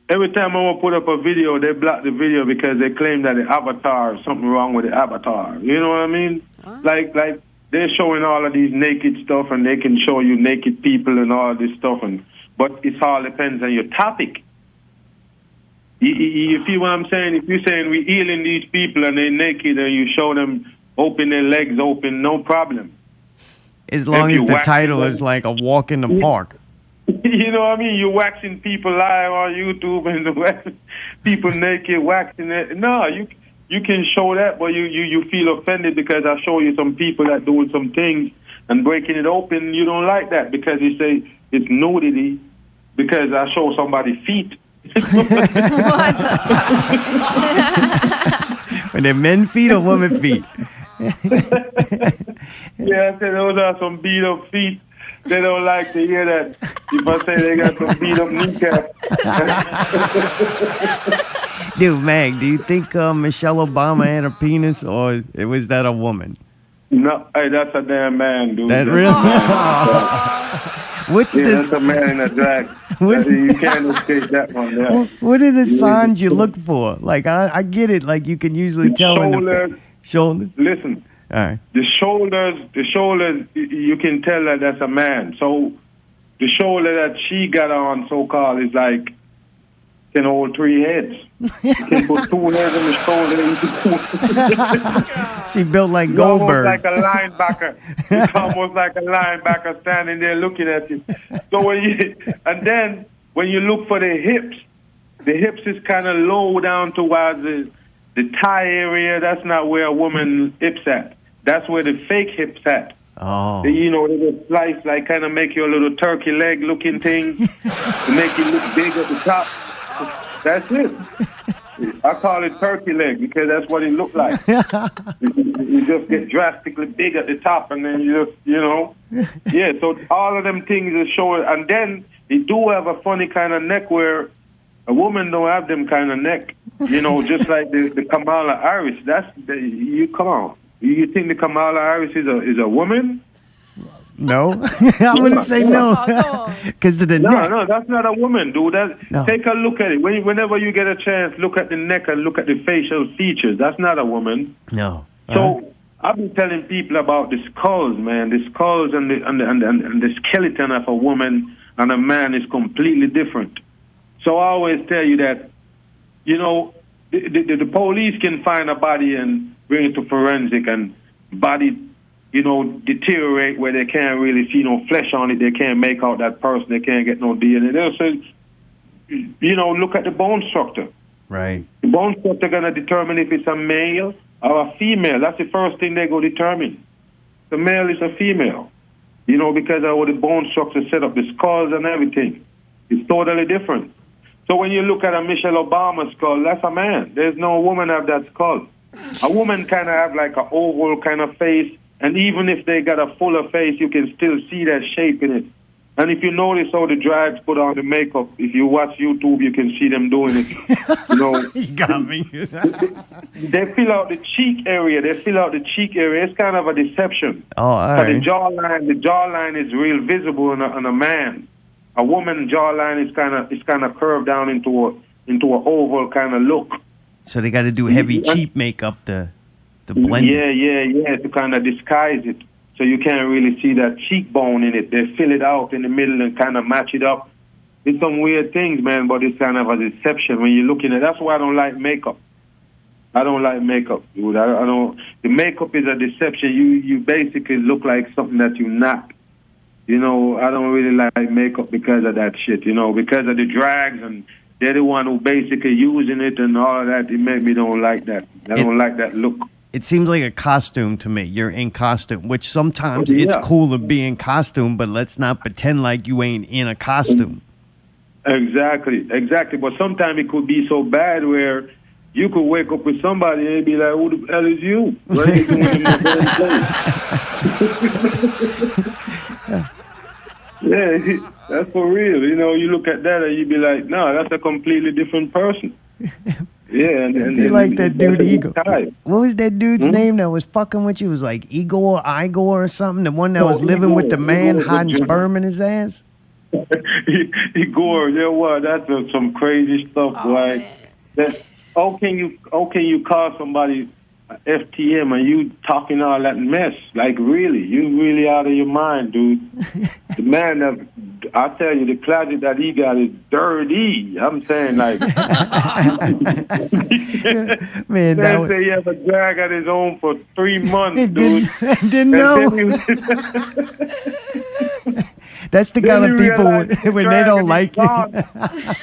[SPEAKER 1] every time I want to put up a video, they block the video because they claim that the avatar, something wrong with the avatar. You know what I mean? Huh? Like they're showing all of these naked stuff, and they can show you naked people and all this stuff, but it all depends on your topic. You feel what I'm saying? If you're saying we're healing these people and they're naked and you show them open their legs open, no problem.
[SPEAKER 3] As long as the title is like a walk in the park.
[SPEAKER 1] You know what I mean? You're waxing people live on YouTube and people naked waxing it. No, you can show that, but you feel offended because I show you some people that doing some things and breaking it open. You don't like that because you say it's nudity because I show somebody's feet.
[SPEAKER 3] When they're men feet or women feet?
[SPEAKER 1] Yeah, I said those are some beat up feet. They don't like to hear that. If I say they got some beat up kneecaps.
[SPEAKER 3] Dude, Mag, do you think Michelle Obama had a penis or was that a woman?
[SPEAKER 1] No, hey, that's a damn man, dude.
[SPEAKER 3] That really? What's this?
[SPEAKER 1] That's a man in a drag. You can't escape that one. Yeah.
[SPEAKER 3] What are the signs you look for? Like, I get it. Like, you can usually tell
[SPEAKER 1] shoulders.
[SPEAKER 3] Shoulders?
[SPEAKER 1] Listen.
[SPEAKER 3] All right.
[SPEAKER 1] The shoulders, you can tell that that's a man. So the shoulder that she got on, so-called, is like, can hold 3 heads. You can put 2 heads on the shoulder.
[SPEAKER 3] She built like Goldberg.
[SPEAKER 1] Almost like a linebacker. It's almost like a linebacker standing there looking at you. So and then when you look for the hips is kind of low down towards the thigh area. That's not where a woman hips at. That's where the fake hips at.
[SPEAKER 3] Oh.
[SPEAKER 1] You know, they just slice, like kind of make you a little turkey leg looking thing to make you look big at the top. That's it. I call it turkey leg because that's what it looked like. You just get drastically big at the top and then you just, Yeah, so all of them things are showing. And then they do have a funny kind of neck where a woman don't have them kind of neck. Just like the Kamala Harris. Come on. You think the Kamala Harris is a woman?
[SPEAKER 3] No. I'm going to say no. Because of the neck.
[SPEAKER 1] No, that's not a woman, dude.
[SPEAKER 3] No.
[SPEAKER 1] Take a look at it. Whenever you get a chance, look at the neck and look at the facial features. That's not a woman.
[SPEAKER 3] No.
[SPEAKER 1] So I've been telling people about the skulls, man. The skulls and the skeleton of a woman and a man is completely different. So I always tell you that, the police can find a body and bring it to forensic and body deteriorate where they can't really see no flesh on it. They can't make out that person. They can't get no DNA. They'll say, look at the bone structure.
[SPEAKER 3] Right.
[SPEAKER 1] The bone structure going to determine if it's a male or a female. That's the first thing they go determine. The male is a female, because of how the bone structure set up, the skulls and everything. It's totally different. So when you look at a Michelle Obama skull, that's a man. There's no woman have that skull. A woman kind of have like an oval kind of face. And even if they got a fuller face, you can still see that shape in it. And if you notice how the drags put on the makeup, if you watch YouTube, you can see them doing it.
[SPEAKER 3] You got me.
[SPEAKER 1] They fill out the cheek area. It's kind of a deception.
[SPEAKER 3] Oh, all right.
[SPEAKER 1] The jawline is real visible in a man. A woman's jawline is kind of curved down into an oval kind of look.
[SPEAKER 3] So they got to do heavy, cheap makeup to blend it.
[SPEAKER 1] Yeah, to kind of disguise it. So you can't really see that cheekbone in it. They fill it out in the middle and kind of match it up. It's some weird things, man, but it's kind of a deception when you're looking at it. That's why I don't like makeup. I don't like makeup, dude. I don't. The makeup is a deception. You basically look like something that you're not. I don't really like makeup because of that shit, because of the drags and they're the one who basically using it and all of that. It made me don't like that. I don't like that look.
[SPEAKER 3] It seems like a costume to me. You're in costume, which sometimes it's cool to be in costume, but let's not pretend like you ain't in a costume.
[SPEAKER 1] Exactly. But sometimes it could be so bad where you could wake up with somebody and be like, who the hell is you? What are you doing in my place? Yeah, that's for real. You look at that and you be like, no, that's a completely different person. Yeah, and
[SPEAKER 3] like that dude Igor. What was that dude's name that was fucking with you? It was like Igor or something. The one that was living with the man hiding sperm in his ass.
[SPEAKER 1] Igor, that's some crazy stuff. That. How can you call somebody FTM and you talking all that mess. Like, really, you really out of your mind, dude. The man that, I tell you, the closet that he got is dirty. I'm saying, like,
[SPEAKER 3] Man,
[SPEAKER 1] they
[SPEAKER 3] that was,
[SPEAKER 1] say he has a drag at his own for 3 months, dude.
[SPEAKER 3] didn't know. That's the kind of people when they don't like you.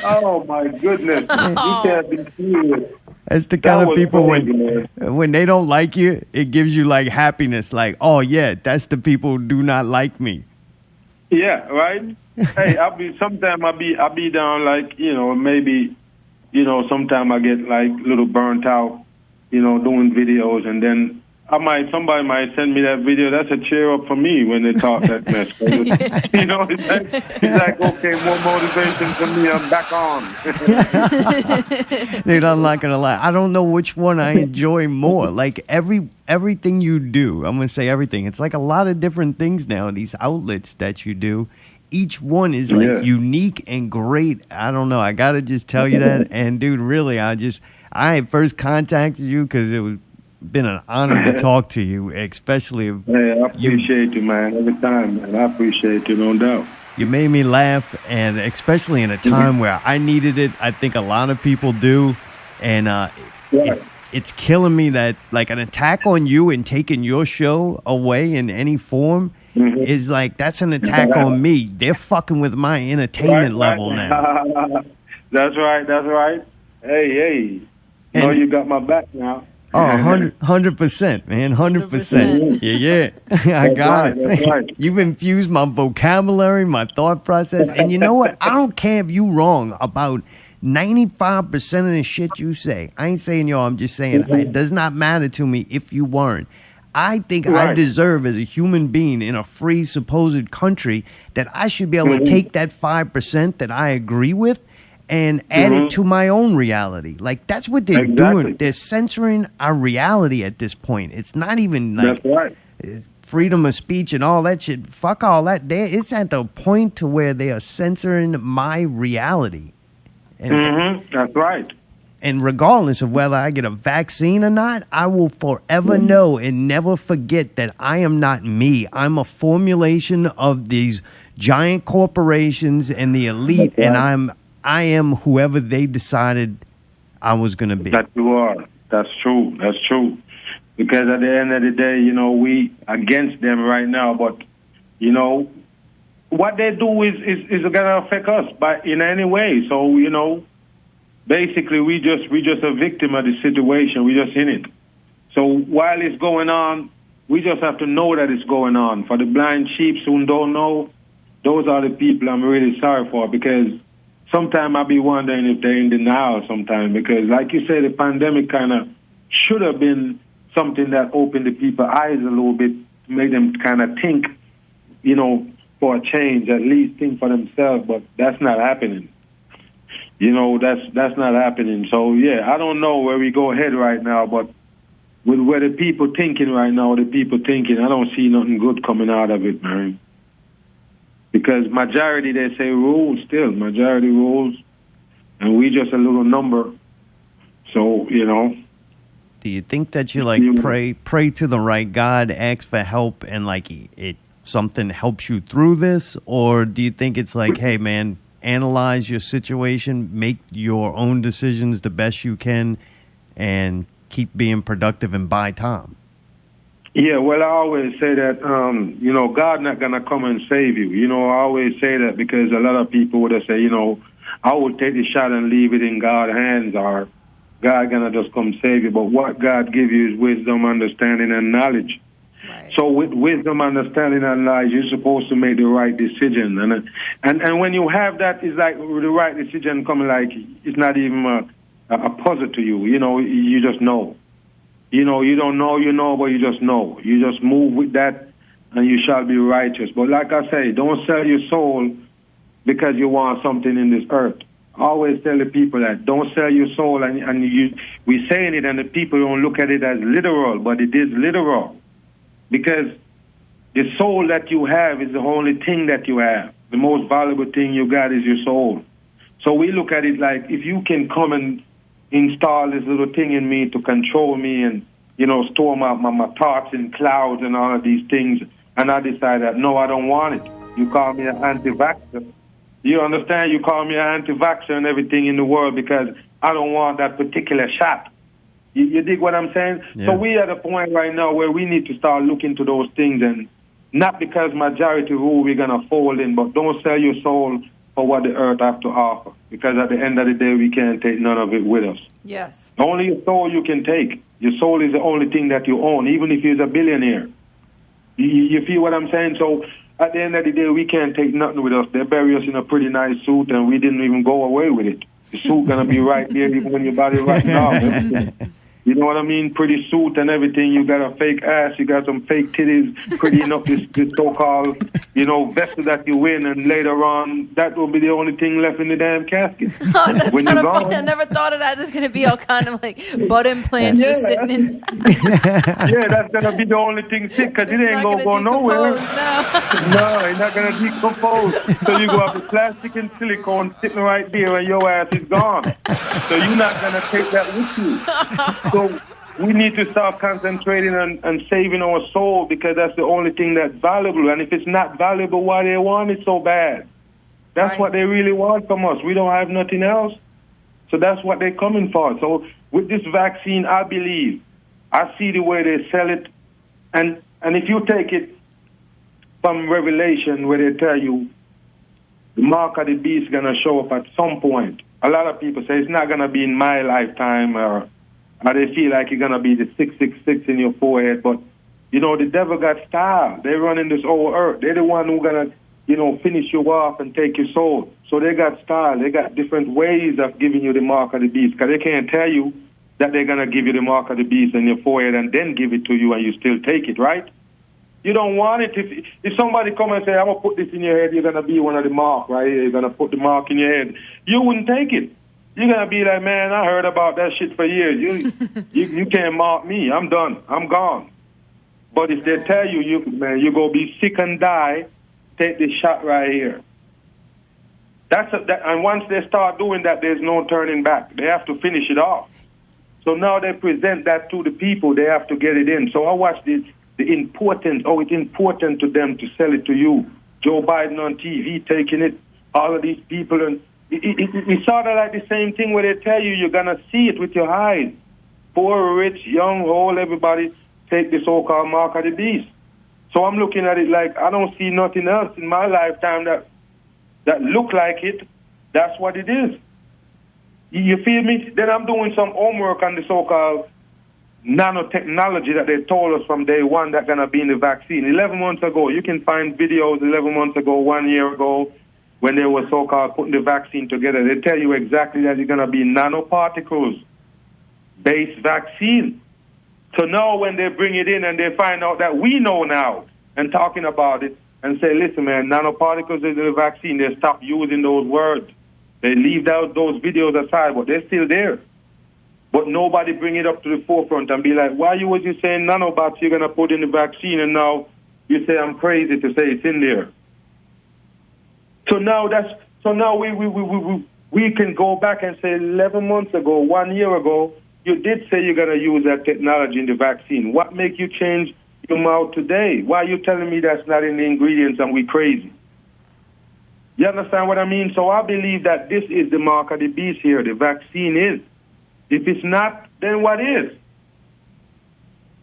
[SPEAKER 1] Oh my goodness! You can't be serious.
[SPEAKER 3] That's the kind
[SPEAKER 1] That
[SPEAKER 3] of
[SPEAKER 1] was
[SPEAKER 3] people
[SPEAKER 1] crazy,
[SPEAKER 3] when they don't like you, it gives you like happiness. Like, oh yeah, that's the people who do not like me.
[SPEAKER 1] Yeah, right. Hey, sometimes I be down, like, maybe, sometimes I get like a little burnt out, doing videos, and then somebody might send me that video. That's a cheer up for me when they talk that mess. It's like, okay, more motivation for me. I'm back on.
[SPEAKER 3] Dude, I'm not gonna lie. I don't know which one I enjoy more. Like everything you do, I'm gonna say everything. It's like a lot of different things now. These outlets that you do, each one is like unique and great. I don't know. I gotta just tell you that. And dude, really, I first contacted you because it was been an honor to talk to you, especially if
[SPEAKER 1] I appreciate you, man. Every time, man. I appreciate you, no doubt.
[SPEAKER 3] You made me laugh, and especially in a time where I needed it. I think a lot of people do, and it's killing me that like an attack on you and taking your show away in any form is like, that's an attack on me. They're fucking with my entertainment level now.
[SPEAKER 1] That's right. Hey, you got my back now.
[SPEAKER 3] Oh, 100%, man, 100%. Yeah, I got it.
[SPEAKER 1] That's right.
[SPEAKER 3] You've infused my vocabulary, my thought process, and you know what? I don't care if you wrong about 95% of the shit you say. I ain't saying y'all. I'm just saying it does not matter to me if you weren't. I think I deserve, as a human being in a free, supposed country, that I should be able to take that 5% that I agree with and add it to my own reality. Like, that's what they're doing. They're censoring our reality at this point. It's not even like freedom of speech and all that shit. Fuck all that. It's at the point to where they are censoring my reality. And,
[SPEAKER 1] that's right.
[SPEAKER 3] And regardless of whether I get a vaccine or not, I will forever know and never forget that I am not me. I'm a formulation of these giant corporations and the elite, and I am whoever they decided I was going to be.
[SPEAKER 1] That you are. That's true. Because at the end of the day, we against them right now. But, what they do is going to affect us in any way. So, basically we just a victim of the situation. We just in it. So while it's going on, we just have to know that it's going on. For the blind sheep who don't know, those are the people I'm really sorry for, because sometimes I be wondering if they're in denial sometimes, because like you said, the pandemic kind of should have been something that opened the people's eyes a little bit, made them kind of think, for a change, at least think for themselves, but that's not happening. That's not happening. So, yeah, I don't know where we go ahead right now, but with where the people thinking right now, I don't see nothing good coming out of it, man. Because majority, they say, rules still. Majority rules, and we just a little number. So,
[SPEAKER 3] Do you think that you, like, pray to the right God, ask for help, and, like, something helps you through this? Or do you think it's like, hey, man, analyze your situation, make your own decisions the best you can, and keep being productive and buy time?
[SPEAKER 1] Yeah, well, I always say that, God not going to come and save you. I always say that because a lot of people would have said, I will take the shot and leave it in God's hands, or God going to just come save you. But what God gives you is wisdom, understanding, and knowledge. Right. So with wisdom, understanding, and knowledge, you're supposed to make the right decision. And when you have that, it's like the right decision coming, like it's not even a puzzle to you. You just know. You don't know, but you just know. You just move with that, and you shall be righteous. But like I say, don't sell your soul because you want something in this earth. I always tell the people that don't sell your soul, and we saying it, and the people don't look at it as literal, but it is literal. Because the soul that you have is the only thing that you have. The most valuable thing you got is your soul. So we look at it like, if you can come and install this little thing in me to control me and store my thoughts in clouds and all of these things. And I decided that, no, I don't want it. You call me an anti-vaxxer. You understand? You call me an anti-vaxxer and everything in the world because I don't want that particular shot. You dig what I'm saying?
[SPEAKER 3] Yeah.
[SPEAKER 1] So we at a point right now where we need to start looking to those things, and not because majority rule we're going to fold in, but don't sell your soul for what the earth have to offer. Because at the end of the day, we can't take none of it with us.
[SPEAKER 5] Yes.
[SPEAKER 1] Only your soul you can take. Your soul is the only thing that you own, even if you're a billionaire. You feel what I'm saying? So at the end of the day, we can't take nothing with us. They bury us in a pretty nice suit, and we didn't even go away with it. The suit going to be right there even when your body right now. You know what I mean? Pretty suit and everything. You got a fake ass. You got some fake titties. Pretty enough this so-called, vessel that you win. And later on, that will be the only thing left in the damn casket.
[SPEAKER 5] Oh, that's
[SPEAKER 1] When
[SPEAKER 5] kind of
[SPEAKER 1] you're
[SPEAKER 5] funny.
[SPEAKER 1] gone.
[SPEAKER 5] I never thought of that. There's going to be all kind of like butt implants just
[SPEAKER 1] Yeah.
[SPEAKER 5] sitting in.
[SPEAKER 1] Yeah, that's going to be the only thing sick because it ain't going to go nowhere.
[SPEAKER 5] No.
[SPEAKER 1] No, it's not going to decompose. So you go have the plastic and silicone sitting right there and your ass is gone. So you're not going to take that with you. So we need to start concentrating on saving our soul because that's the only thing that's valuable. And if it's not valuable, why they want it so bad? That's
[SPEAKER 5] Right.
[SPEAKER 1] what they really want from us. We don't have nothing else. So that's what they're coming for. So with this vaccine, I believe, I see the way they sell it. And if you take it from Revelation where they tell you the mark of the beast is going to show up at some point. A lot of people say it's not going to be in my lifetime or they feel like it's going to be the 666 in your forehead. But, the devil got style. They run in this whole earth. They're the one who going to, finish you off and take your soul. So they got style. They got different ways of giving you the mark of the beast because they can't tell you that they're going to give you the mark of the beast in your forehead and then give it to you and you still take it, right? You don't want it. If somebody come and say, I'm going to put this in your head, you're going to be one of the mark, right? You're going to put the mark in your head. You wouldn't take it. You're going to be like, man, I heard about that shit for years. You can't mark me. I'm done. I'm gone. But if they tell you, you're going to be sick and die, take this shot right here. And once they start doing that, there's no turning back. They have to finish it off. So now they present that to the people. They have to get it in. So I watched this. The importance, it's important to them to sell it to you. Joe Biden on TV taking it, all of these people. And it's sort of like the same thing where they tell you you're going to see it with your eyes. Poor, rich, young, old, everybody take the so-called mark of the beast. So I'm looking at it like I don't see nothing else in my lifetime that look like it. That's what it is. You feel me? Then I'm doing some homework on the so-called nanotechnology that they told us from day one that's going to be in the vaccine. 11 months ago, you can find videos 11 months ago, 1 year ago, when they were so-called putting the vaccine together. They tell you exactly that it's going to be nanoparticles-based vaccine. So now when they bring it in and they find out that we know now and talking about it and say, listen, man, nanoparticles is the vaccine, they stop using those words. They leave those videos aside, but they're still there. But nobody bring it up to the forefront and be like, why was you saying nanobots you're going to put in the vaccine and now you say I'm crazy to say it's in there. So now we can go back and say 11 months ago, 1 year ago, you did say you're going to use that technology in the vaccine. What make you change your mouth today? Why are you telling me that's not in the ingredients and we crazy? You understand what I mean? So I believe that this is the mark of the beast here. The vaccine is. If it's not, then what is?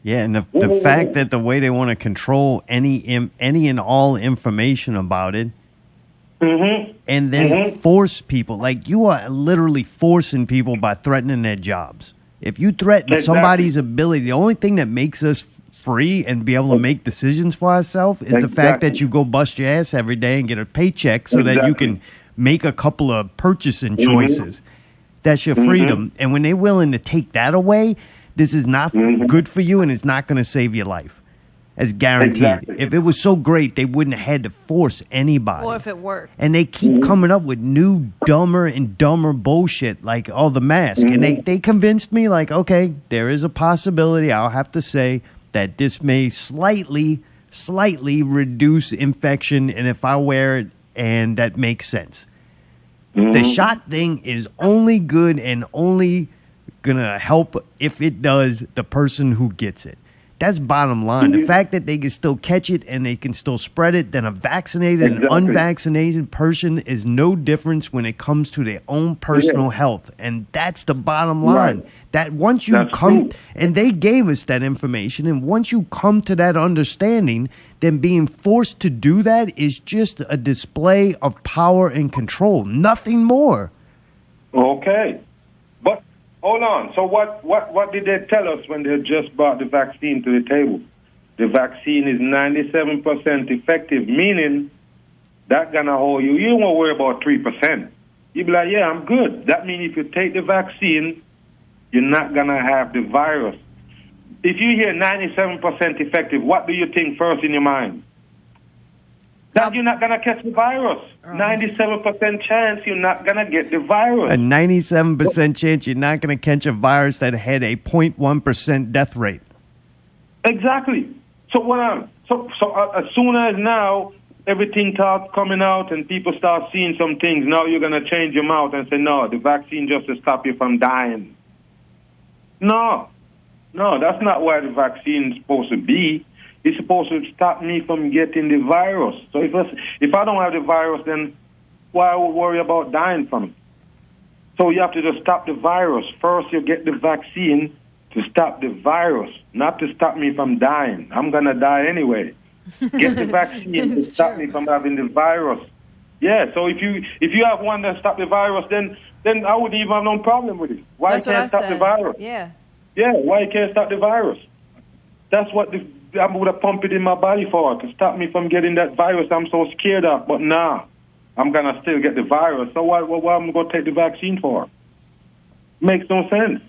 [SPEAKER 3] Yeah, and the fact that the way they want to control any and all information about it, and then force people, like you are literally forcing people by threatening their jobs. If you threaten somebody's ability, the only thing that makes us free and be able to make decisions for ourselves is the fact that you go bust your ass every day and get a paycheck so that you can make a couple of purchasing choices. That's your freedom. And when they're willing to take that away, this is not good for you and it's not going to save your life. That's guaranteed.
[SPEAKER 1] Exactly.
[SPEAKER 3] If it was so great, they wouldn't have had to force anybody.
[SPEAKER 5] Or if it worked.
[SPEAKER 3] And they keep coming up with new, dumber and dumber bullshit, like, the mask. And they convinced me, like, okay, there is a possibility, I'll have to say, that this may slightly reduce infection, and if I wear it, and that makes sense. The shot thing is only good and only gonna help if it does the person who gets it. That's bottom line. The fact that they can still catch it and they can still spread it, then a vaccinated and unvaccinated person is no difference when it comes to their own personal health. And that's the bottom line.
[SPEAKER 1] Right.
[SPEAKER 3] That once you and they gave us that information, and once you come to that understanding, then being forced to do that is just a display of power and control. Nothing more.
[SPEAKER 1] Okay. But hold on. So what did they tell us when they just brought the vaccine to the table? The vaccine is 97% effective, meaning that's going to hold you. You don't want to worry about 3%. You be like, yeah, I'm good. That means if you take the vaccine, you're not going to have the virus. If you hear 97% effective, what do you think first in your mind? That you're not going to catch the virus. 97% chance you're not going to get the virus.
[SPEAKER 3] A 97% chance you're not going to catch a virus that had a 0.1% death rate.
[SPEAKER 1] Exactly. So as soon as now everything starts coming out and people start seeing some things, now you're going to change your mouth and say, no, the vaccine just to stop you from dying. No, that's not why the vaccine is supposed to be. It's supposed to stop me from getting the virus. So if I don't have the virus, then why would I worry about dying from it? So you have to just stop the virus. First, you get the vaccine to stop the virus, not to stop me from dying. I'm going to die anyway. Get the vaccine to stop me from having the virus. Yeah, so if you have one that stop the virus, then I wouldn't even have no problem with it. Why can't stop the virus?
[SPEAKER 5] Yeah.
[SPEAKER 1] Yeah, why can't stop the virus? That's what I would have pumped it in my body for, to stop me from getting that virus I'm so scared of. But nah, I'm going to still get the virus. So what am I going to take the vaccine for? Makes no sense.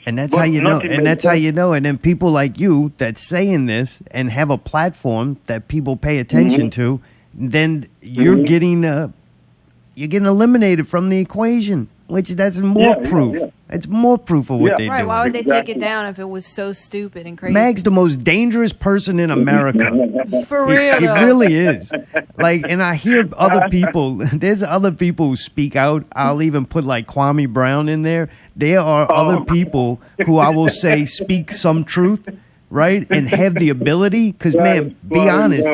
[SPEAKER 3] And that's how you know. And that's how you know. And then people like you that's saying this and have a platform that people pay attention to, then you're getting eliminated from the equation, which that's more proof.
[SPEAKER 1] Yeah.
[SPEAKER 3] It's more proof of what they do.
[SPEAKER 5] Right, why would they take it down if it was so stupid and crazy?
[SPEAKER 3] Mag's the most dangerous person in America.
[SPEAKER 5] For real,
[SPEAKER 3] He really is. Like, and I hear other people, there's other people who speak out. I'll even put like Kwame Brown in there. There are other people who I will say speak some truth, right? And have the ability, because man, be honest.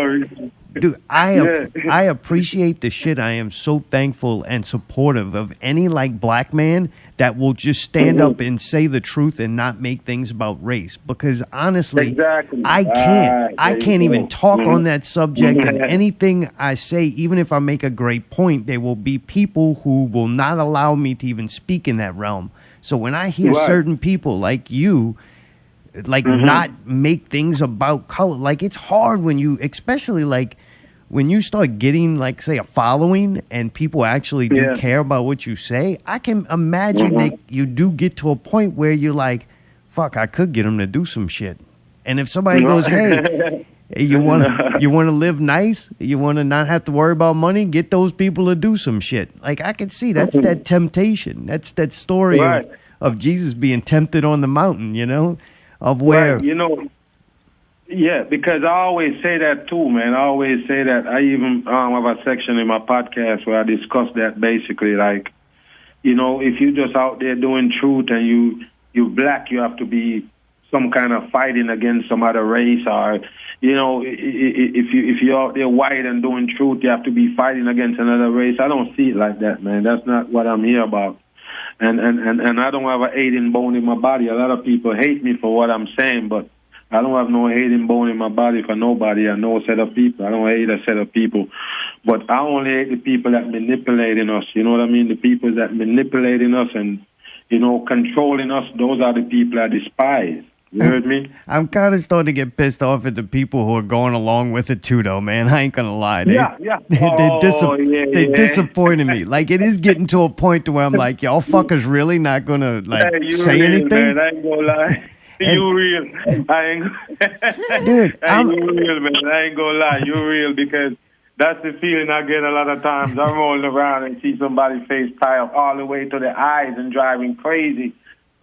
[SPEAKER 3] Dude, I appreciate the shit. I am so thankful and supportive of any like black man that will just stand up and say the truth and not make things about race. Because honestly, I can't even talk on that subject. And anything I say, even if I make a great point, there will be people who will not allow me to even speak in that realm. So when I hear certain people like you, like not make things about color, like it's hard when you, especially like when you start getting like say a following and people actually do care about what you say. I can imagine that you do get to a point where you're like, fuck, I could get them to do some shit. And if somebody goes, hey, you want to live nice, you want to not have to worry about money, get those people to do some shit. Like I can see that's that temptation. That's that story of Jesus being tempted on the mountain, you know, of where
[SPEAKER 1] because I always say that too, man. I always say that. I even have a section in my podcast where I discuss that basically. Like, you know, if you're just out there doing truth and you black, you have to be some kind of fighting against some other race, or you know, if you're out there white and doing truth, you have to be fighting against another race. I don't see it like that, man. That's not what I'm here about. And I don't have a hating bone in my body. A lot of people hate me for what I'm saying, but I don't have no hating bone in my body for nobody. I know a set of people. I don't hate a set of people. But I only hate the people that manipulating us. You know what I mean? The people that manipulating us and, you know, controlling us, those are the people I despise. You heard me? I'm
[SPEAKER 3] kind of starting to get pissed off at the people who are going along with it too, though, man. I ain't going to lie. They're disappointing me. Like, it is getting to a point to where I'm like, y'all fuckers really not going to, like, say anything?
[SPEAKER 1] Man, I ain't going to lie. You real.
[SPEAKER 3] Dude,
[SPEAKER 1] you real, man. I ain't going to lie. You real, because that's the feeling I get a lot of times. I'm rolling around and see somebody's face tie up all the way to the eyes and driving crazy.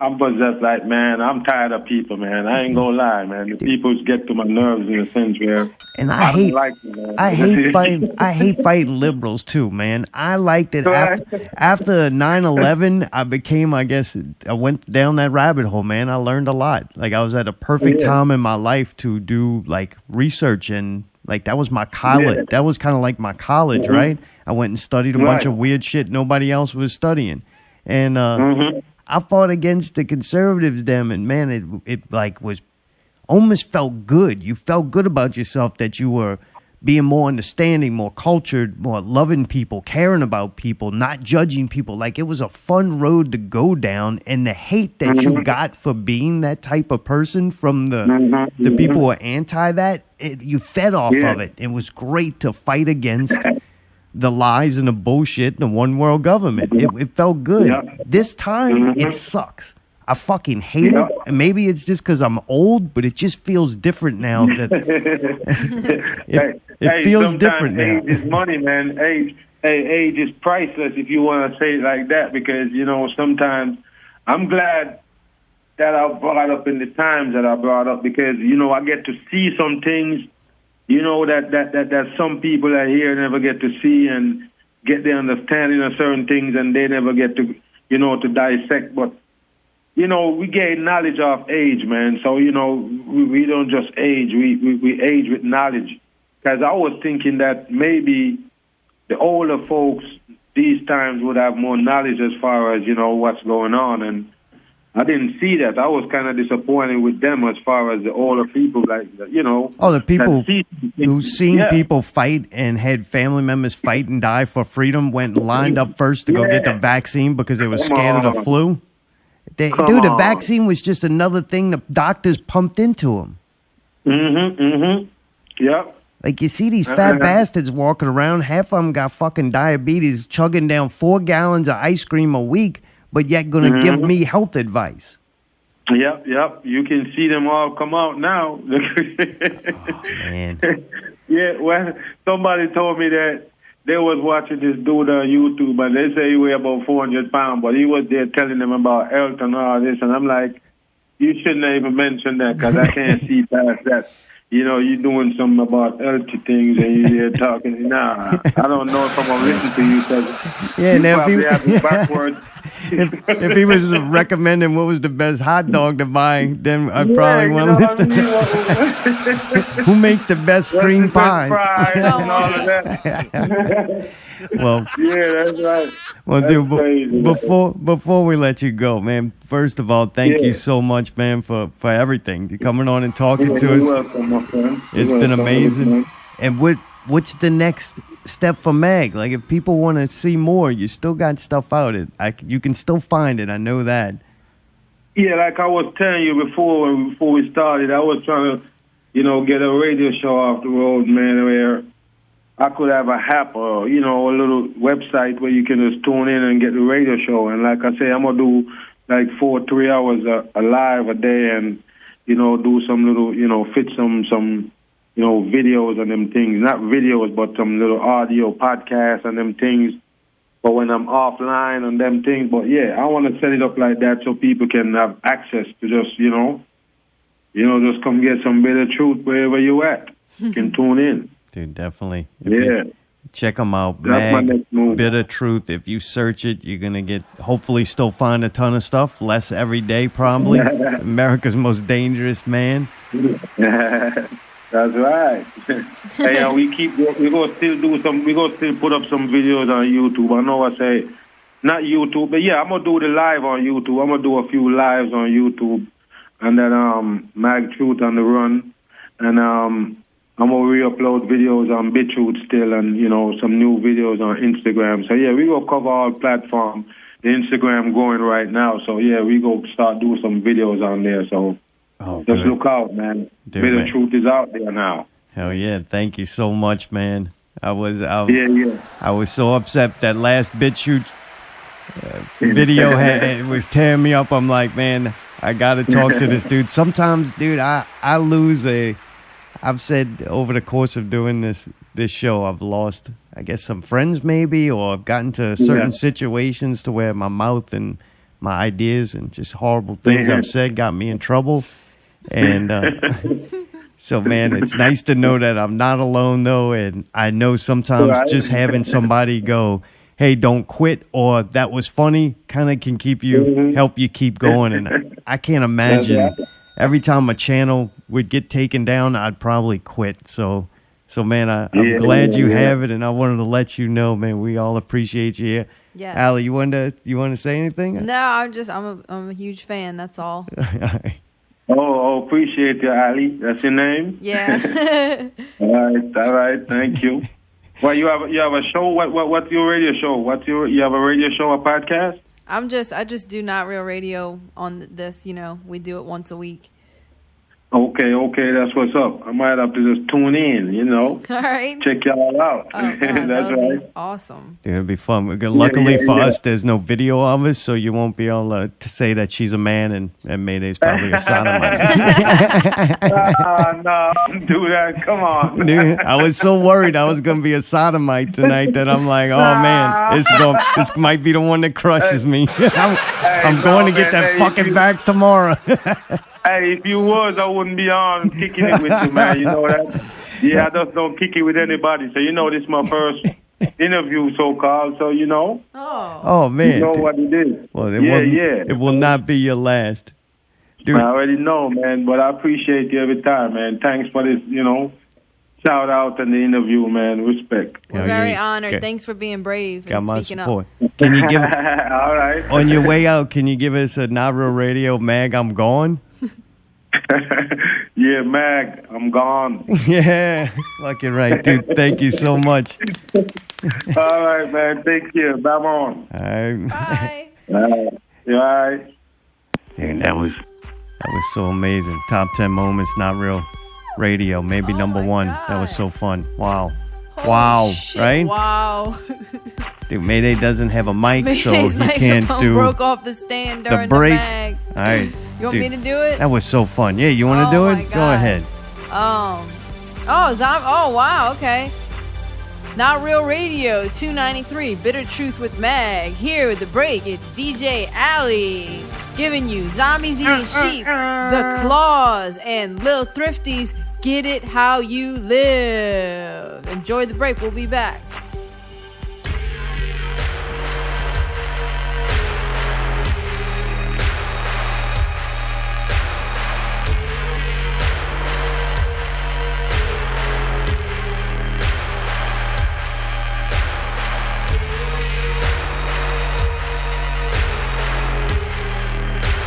[SPEAKER 1] I'm just like, man, I'm tired of people, man. I ain't gonna lie, man. The people get to my nerves in a sense where
[SPEAKER 3] And I hate,
[SPEAKER 1] don't like them, man.
[SPEAKER 3] I hate fighting. I hate fighting liberals too, man. I liked it after 9/11. I became, I guess, I went down that rabbit hole, man. I learned a lot. Like I was at a perfect time in my life to do like research, and like that was my college.
[SPEAKER 1] Yeah.
[SPEAKER 3] That was kind of like my college, right? I went and studied a bunch
[SPEAKER 1] Right.
[SPEAKER 3] of weird shit nobody else was studying, and I fought against the conservatives, them, and man, it like was almost felt good. You felt good about yourself that you were being more understanding, more cultured, more loving people, caring about people, not judging people. Like it was a fun road to go down, and the hate that you got for being that type of person from the people who are anti that, you fed off of it. It was great to fight against the lies and the bullshit and the one world government. It felt good.
[SPEAKER 1] Yeah.
[SPEAKER 3] This time, it sucks. I fucking hate it. And maybe it's just because I'm old, but it just feels different now. That it feels
[SPEAKER 1] sometimes
[SPEAKER 3] different now.
[SPEAKER 1] Age is money, man. Age is priceless, if you want to say it like that, because, you know, sometimes I'm glad that I brought up in the times that I brought up, because, you know, I get to see some things, you know, that some people out here never get to see and get the understanding of certain things, and they never get to, you know, to dissect. But, you know, we gain knowledge off age, man. So, you know, we don't just age. We age with knowledge. Because I was thinking that maybe the older folks these times would have more knowledge as far as, you know, what's going on. And I didn't see that. I was kind of disappointed with them as far as the older people, like, you know.
[SPEAKER 3] Oh, the people
[SPEAKER 1] that
[SPEAKER 3] who've seen people fight and had family members fight and die for freedom went and lined up first to go get the vaccine because they were scared of the flu. Dude, the vaccine was just another thing the doctors pumped into them.
[SPEAKER 1] Yep.
[SPEAKER 3] Like, you see these fat bastards walking around. Half of them got fucking diabetes, chugging down 4 gallons of ice cream a week, but yet going to give me health advice.
[SPEAKER 1] Yep. You can see them all come out now.
[SPEAKER 3] Man.
[SPEAKER 1] Yeah, well, somebody told me that they was watching this dude on YouTube, and they say he weighed about 400 pounds, but he was there telling them about health and all this, and I'm like, you shouldn't even mention that, because I can't see past that. You know, you're doing something about healthy things, and you're there talking. Nah, I don't know if I'm going to listen to you, because
[SPEAKER 3] Yeah,
[SPEAKER 1] you
[SPEAKER 3] now
[SPEAKER 1] probably have it
[SPEAKER 3] if
[SPEAKER 1] backwards.
[SPEAKER 3] if he was recommending what was the best hot dog to buy, then I probably want to listen. Who makes the best cream pies?
[SPEAKER 1] And all of that.
[SPEAKER 3] Well,
[SPEAKER 1] Yeah, that's right.
[SPEAKER 3] well,
[SPEAKER 1] That's
[SPEAKER 3] dude,
[SPEAKER 1] crazy,
[SPEAKER 3] before we let you go, man, first of all, thank you so much, man, for everything. You coming on and talking to
[SPEAKER 1] You're
[SPEAKER 3] us.
[SPEAKER 1] welcome, my friend.
[SPEAKER 3] It's
[SPEAKER 1] You're
[SPEAKER 3] been
[SPEAKER 1] welcome,
[SPEAKER 3] amazing.
[SPEAKER 1] man.
[SPEAKER 3] And what's the next step for Mag? Like, if people want to see more, you still got stuff out. You can still find it. I know that.
[SPEAKER 1] Yeah, like I was telling you before we started, I was trying to, you know, get a radio show off the road, man, where I could have a app or, you know, a little website where you can just tune in and get the radio show. And like I say, I'm going to do like 3 hours a live a day, and, you know, do some little, you know, fit some you know, videos and them things. Not videos, but some little audio podcasts and them things. But when I'm offline and them things. But yeah, I want to set it up like that so people can have access to just, you know, just come get some bitter truth wherever you at. You can tune in.
[SPEAKER 3] Dude, definitely. Check them out.
[SPEAKER 1] That's my
[SPEAKER 3] Mag,
[SPEAKER 1] next move.
[SPEAKER 3] Bitter Truth. If you search it, you're going to hopefully still find a ton of stuff. Less every day, probably. America's most dangerous man.
[SPEAKER 1] That's right. Hey, we gonna still put up some videos on YouTube. I know I say not YouTube, but yeah, I'm gonna do the live on YouTube. I'm gonna do a few lives on YouTube, and then Mag Truth on the Run, and I'm gonna re-upload videos on BitTruth still, and you know, some new videos on Instagram. So yeah, we gonna cover all platforms. The Instagram going right now, so yeah, we go start doing some videos on there. So. Just look out, man. Bitter Truth is out there now.
[SPEAKER 3] Hell yeah. Thank you so much, man. I was so upset that last BitChute video it was tearing me up. I'm like, man, I got to talk to this dude. Sometimes, dude, I lose I've said over the course of doing this show, I've lost, I guess, some friends maybe, or I've gotten to certain situations to where my mouth and my ideas and just horrible things I've said got me in trouble. And so, man, it's nice to know that I'm not alone, though. And I know sometimes just having somebody go, hey, don't quit, or that was funny, kind of can keep you, help you keep going. And I can't imagine every time a channel would get taken down, I'd probably quit. So man, I'm glad you have it, and I wanted to let you know, man, we all appreciate you.
[SPEAKER 5] Yeah.
[SPEAKER 3] Allie, you want to say anything?
[SPEAKER 5] No, I'm a huge fan. That's all.
[SPEAKER 1] Oh, appreciate you, Ali. That's your name?
[SPEAKER 5] Yeah.
[SPEAKER 1] All right. Thank you. Well, you have a show. What's your radio show? You have a radio show, a podcast?
[SPEAKER 5] I just do Not Real Radio on this. We do it once a week.
[SPEAKER 1] Okay, that's what's up. I might have to just tune in,
[SPEAKER 5] All right.
[SPEAKER 1] Check y'all out.
[SPEAKER 5] Oh, God,
[SPEAKER 1] That's right.
[SPEAKER 5] Awesome.
[SPEAKER 3] It'll be fun. Luckily for us, there's no video of us, so you won't be able to say that she's a man and Mayday's probably a sodomite.
[SPEAKER 1] No, don't do that. Come on.
[SPEAKER 3] Dude, I was so worried I was going to be a sodomite tonight that I'm like, oh, man, this might be the one that crushes me. I'm going to get that fucking bags tomorrow.
[SPEAKER 1] Hey, if you was, I wouldn't be on kicking it with you, man. You know that? Yeah, I just don't kick it with anybody. So, this is my first interview, so-called. So,
[SPEAKER 5] Oh,
[SPEAKER 3] man.
[SPEAKER 1] You know what it is.
[SPEAKER 3] Well, it will not be your last. Dude.
[SPEAKER 1] I already know, man, but I appreciate you every time, man. Thanks for this, shout out and the interview, man. Respect.
[SPEAKER 5] We're very honored. Thanks for being brave and speaking
[SPEAKER 3] support.
[SPEAKER 5] up.
[SPEAKER 3] Can you give
[SPEAKER 1] All right.
[SPEAKER 3] on your way out, can you give us a Not Real Radio Mag, I'm Gone?
[SPEAKER 1] Yeah, Mag, I'm gone.
[SPEAKER 3] Yeah, fucking right, dude. Thank you so much.
[SPEAKER 1] All right, man. Take care. Bye on.
[SPEAKER 3] All right.
[SPEAKER 5] Bye.
[SPEAKER 1] All right.
[SPEAKER 3] Dude, that was so amazing. Top 10 moments, Not Real Radio, maybe number
[SPEAKER 5] my
[SPEAKER 3] one.
[SPEAKER 5] God.
[SPEAKER 3] That was so fun. Wow.
[SPEAKER 5] Holy
[SPEAKER 3] wow,
[SPEAKER 5] shit,
[SPEAKER 3] right?
[SPEAKER 5] Wow.
[SPEAKER 3] Dude, Mayday doesn't have a mic, so
[SPEAKER 5] Mayday's
[SPEAKER 3] he can't
[SPEAKER 5] microphone
[SPEAKER 3] do
[SPEAKER 5] broke off the stand during the
[SPEAKER 3] break.
[SPEAKER 5] bag.
[SPEAKER 3] All right.
[SPEAKER 5] You want me to do it?
[SPEAKER 3] That was so fun. Yeah, you want to do
[SPEAKER 5] Oh,
[SPEAKER 3] it?
[SPEAKER 5] my
[SPEAKER 3] Go
[SPEAKER 5] God.
[SPEAKER 3] ahead.
[SPEAKER 5] Oh, wow, okay. Not Real Radio 293, Bitter Truth with Mag. Here with the break, it's DJ Allie giving you Zombies Eating Sheep, The Claws, and Lil Thrifty's Get It How You Live. Enjoy the break. We'll be back.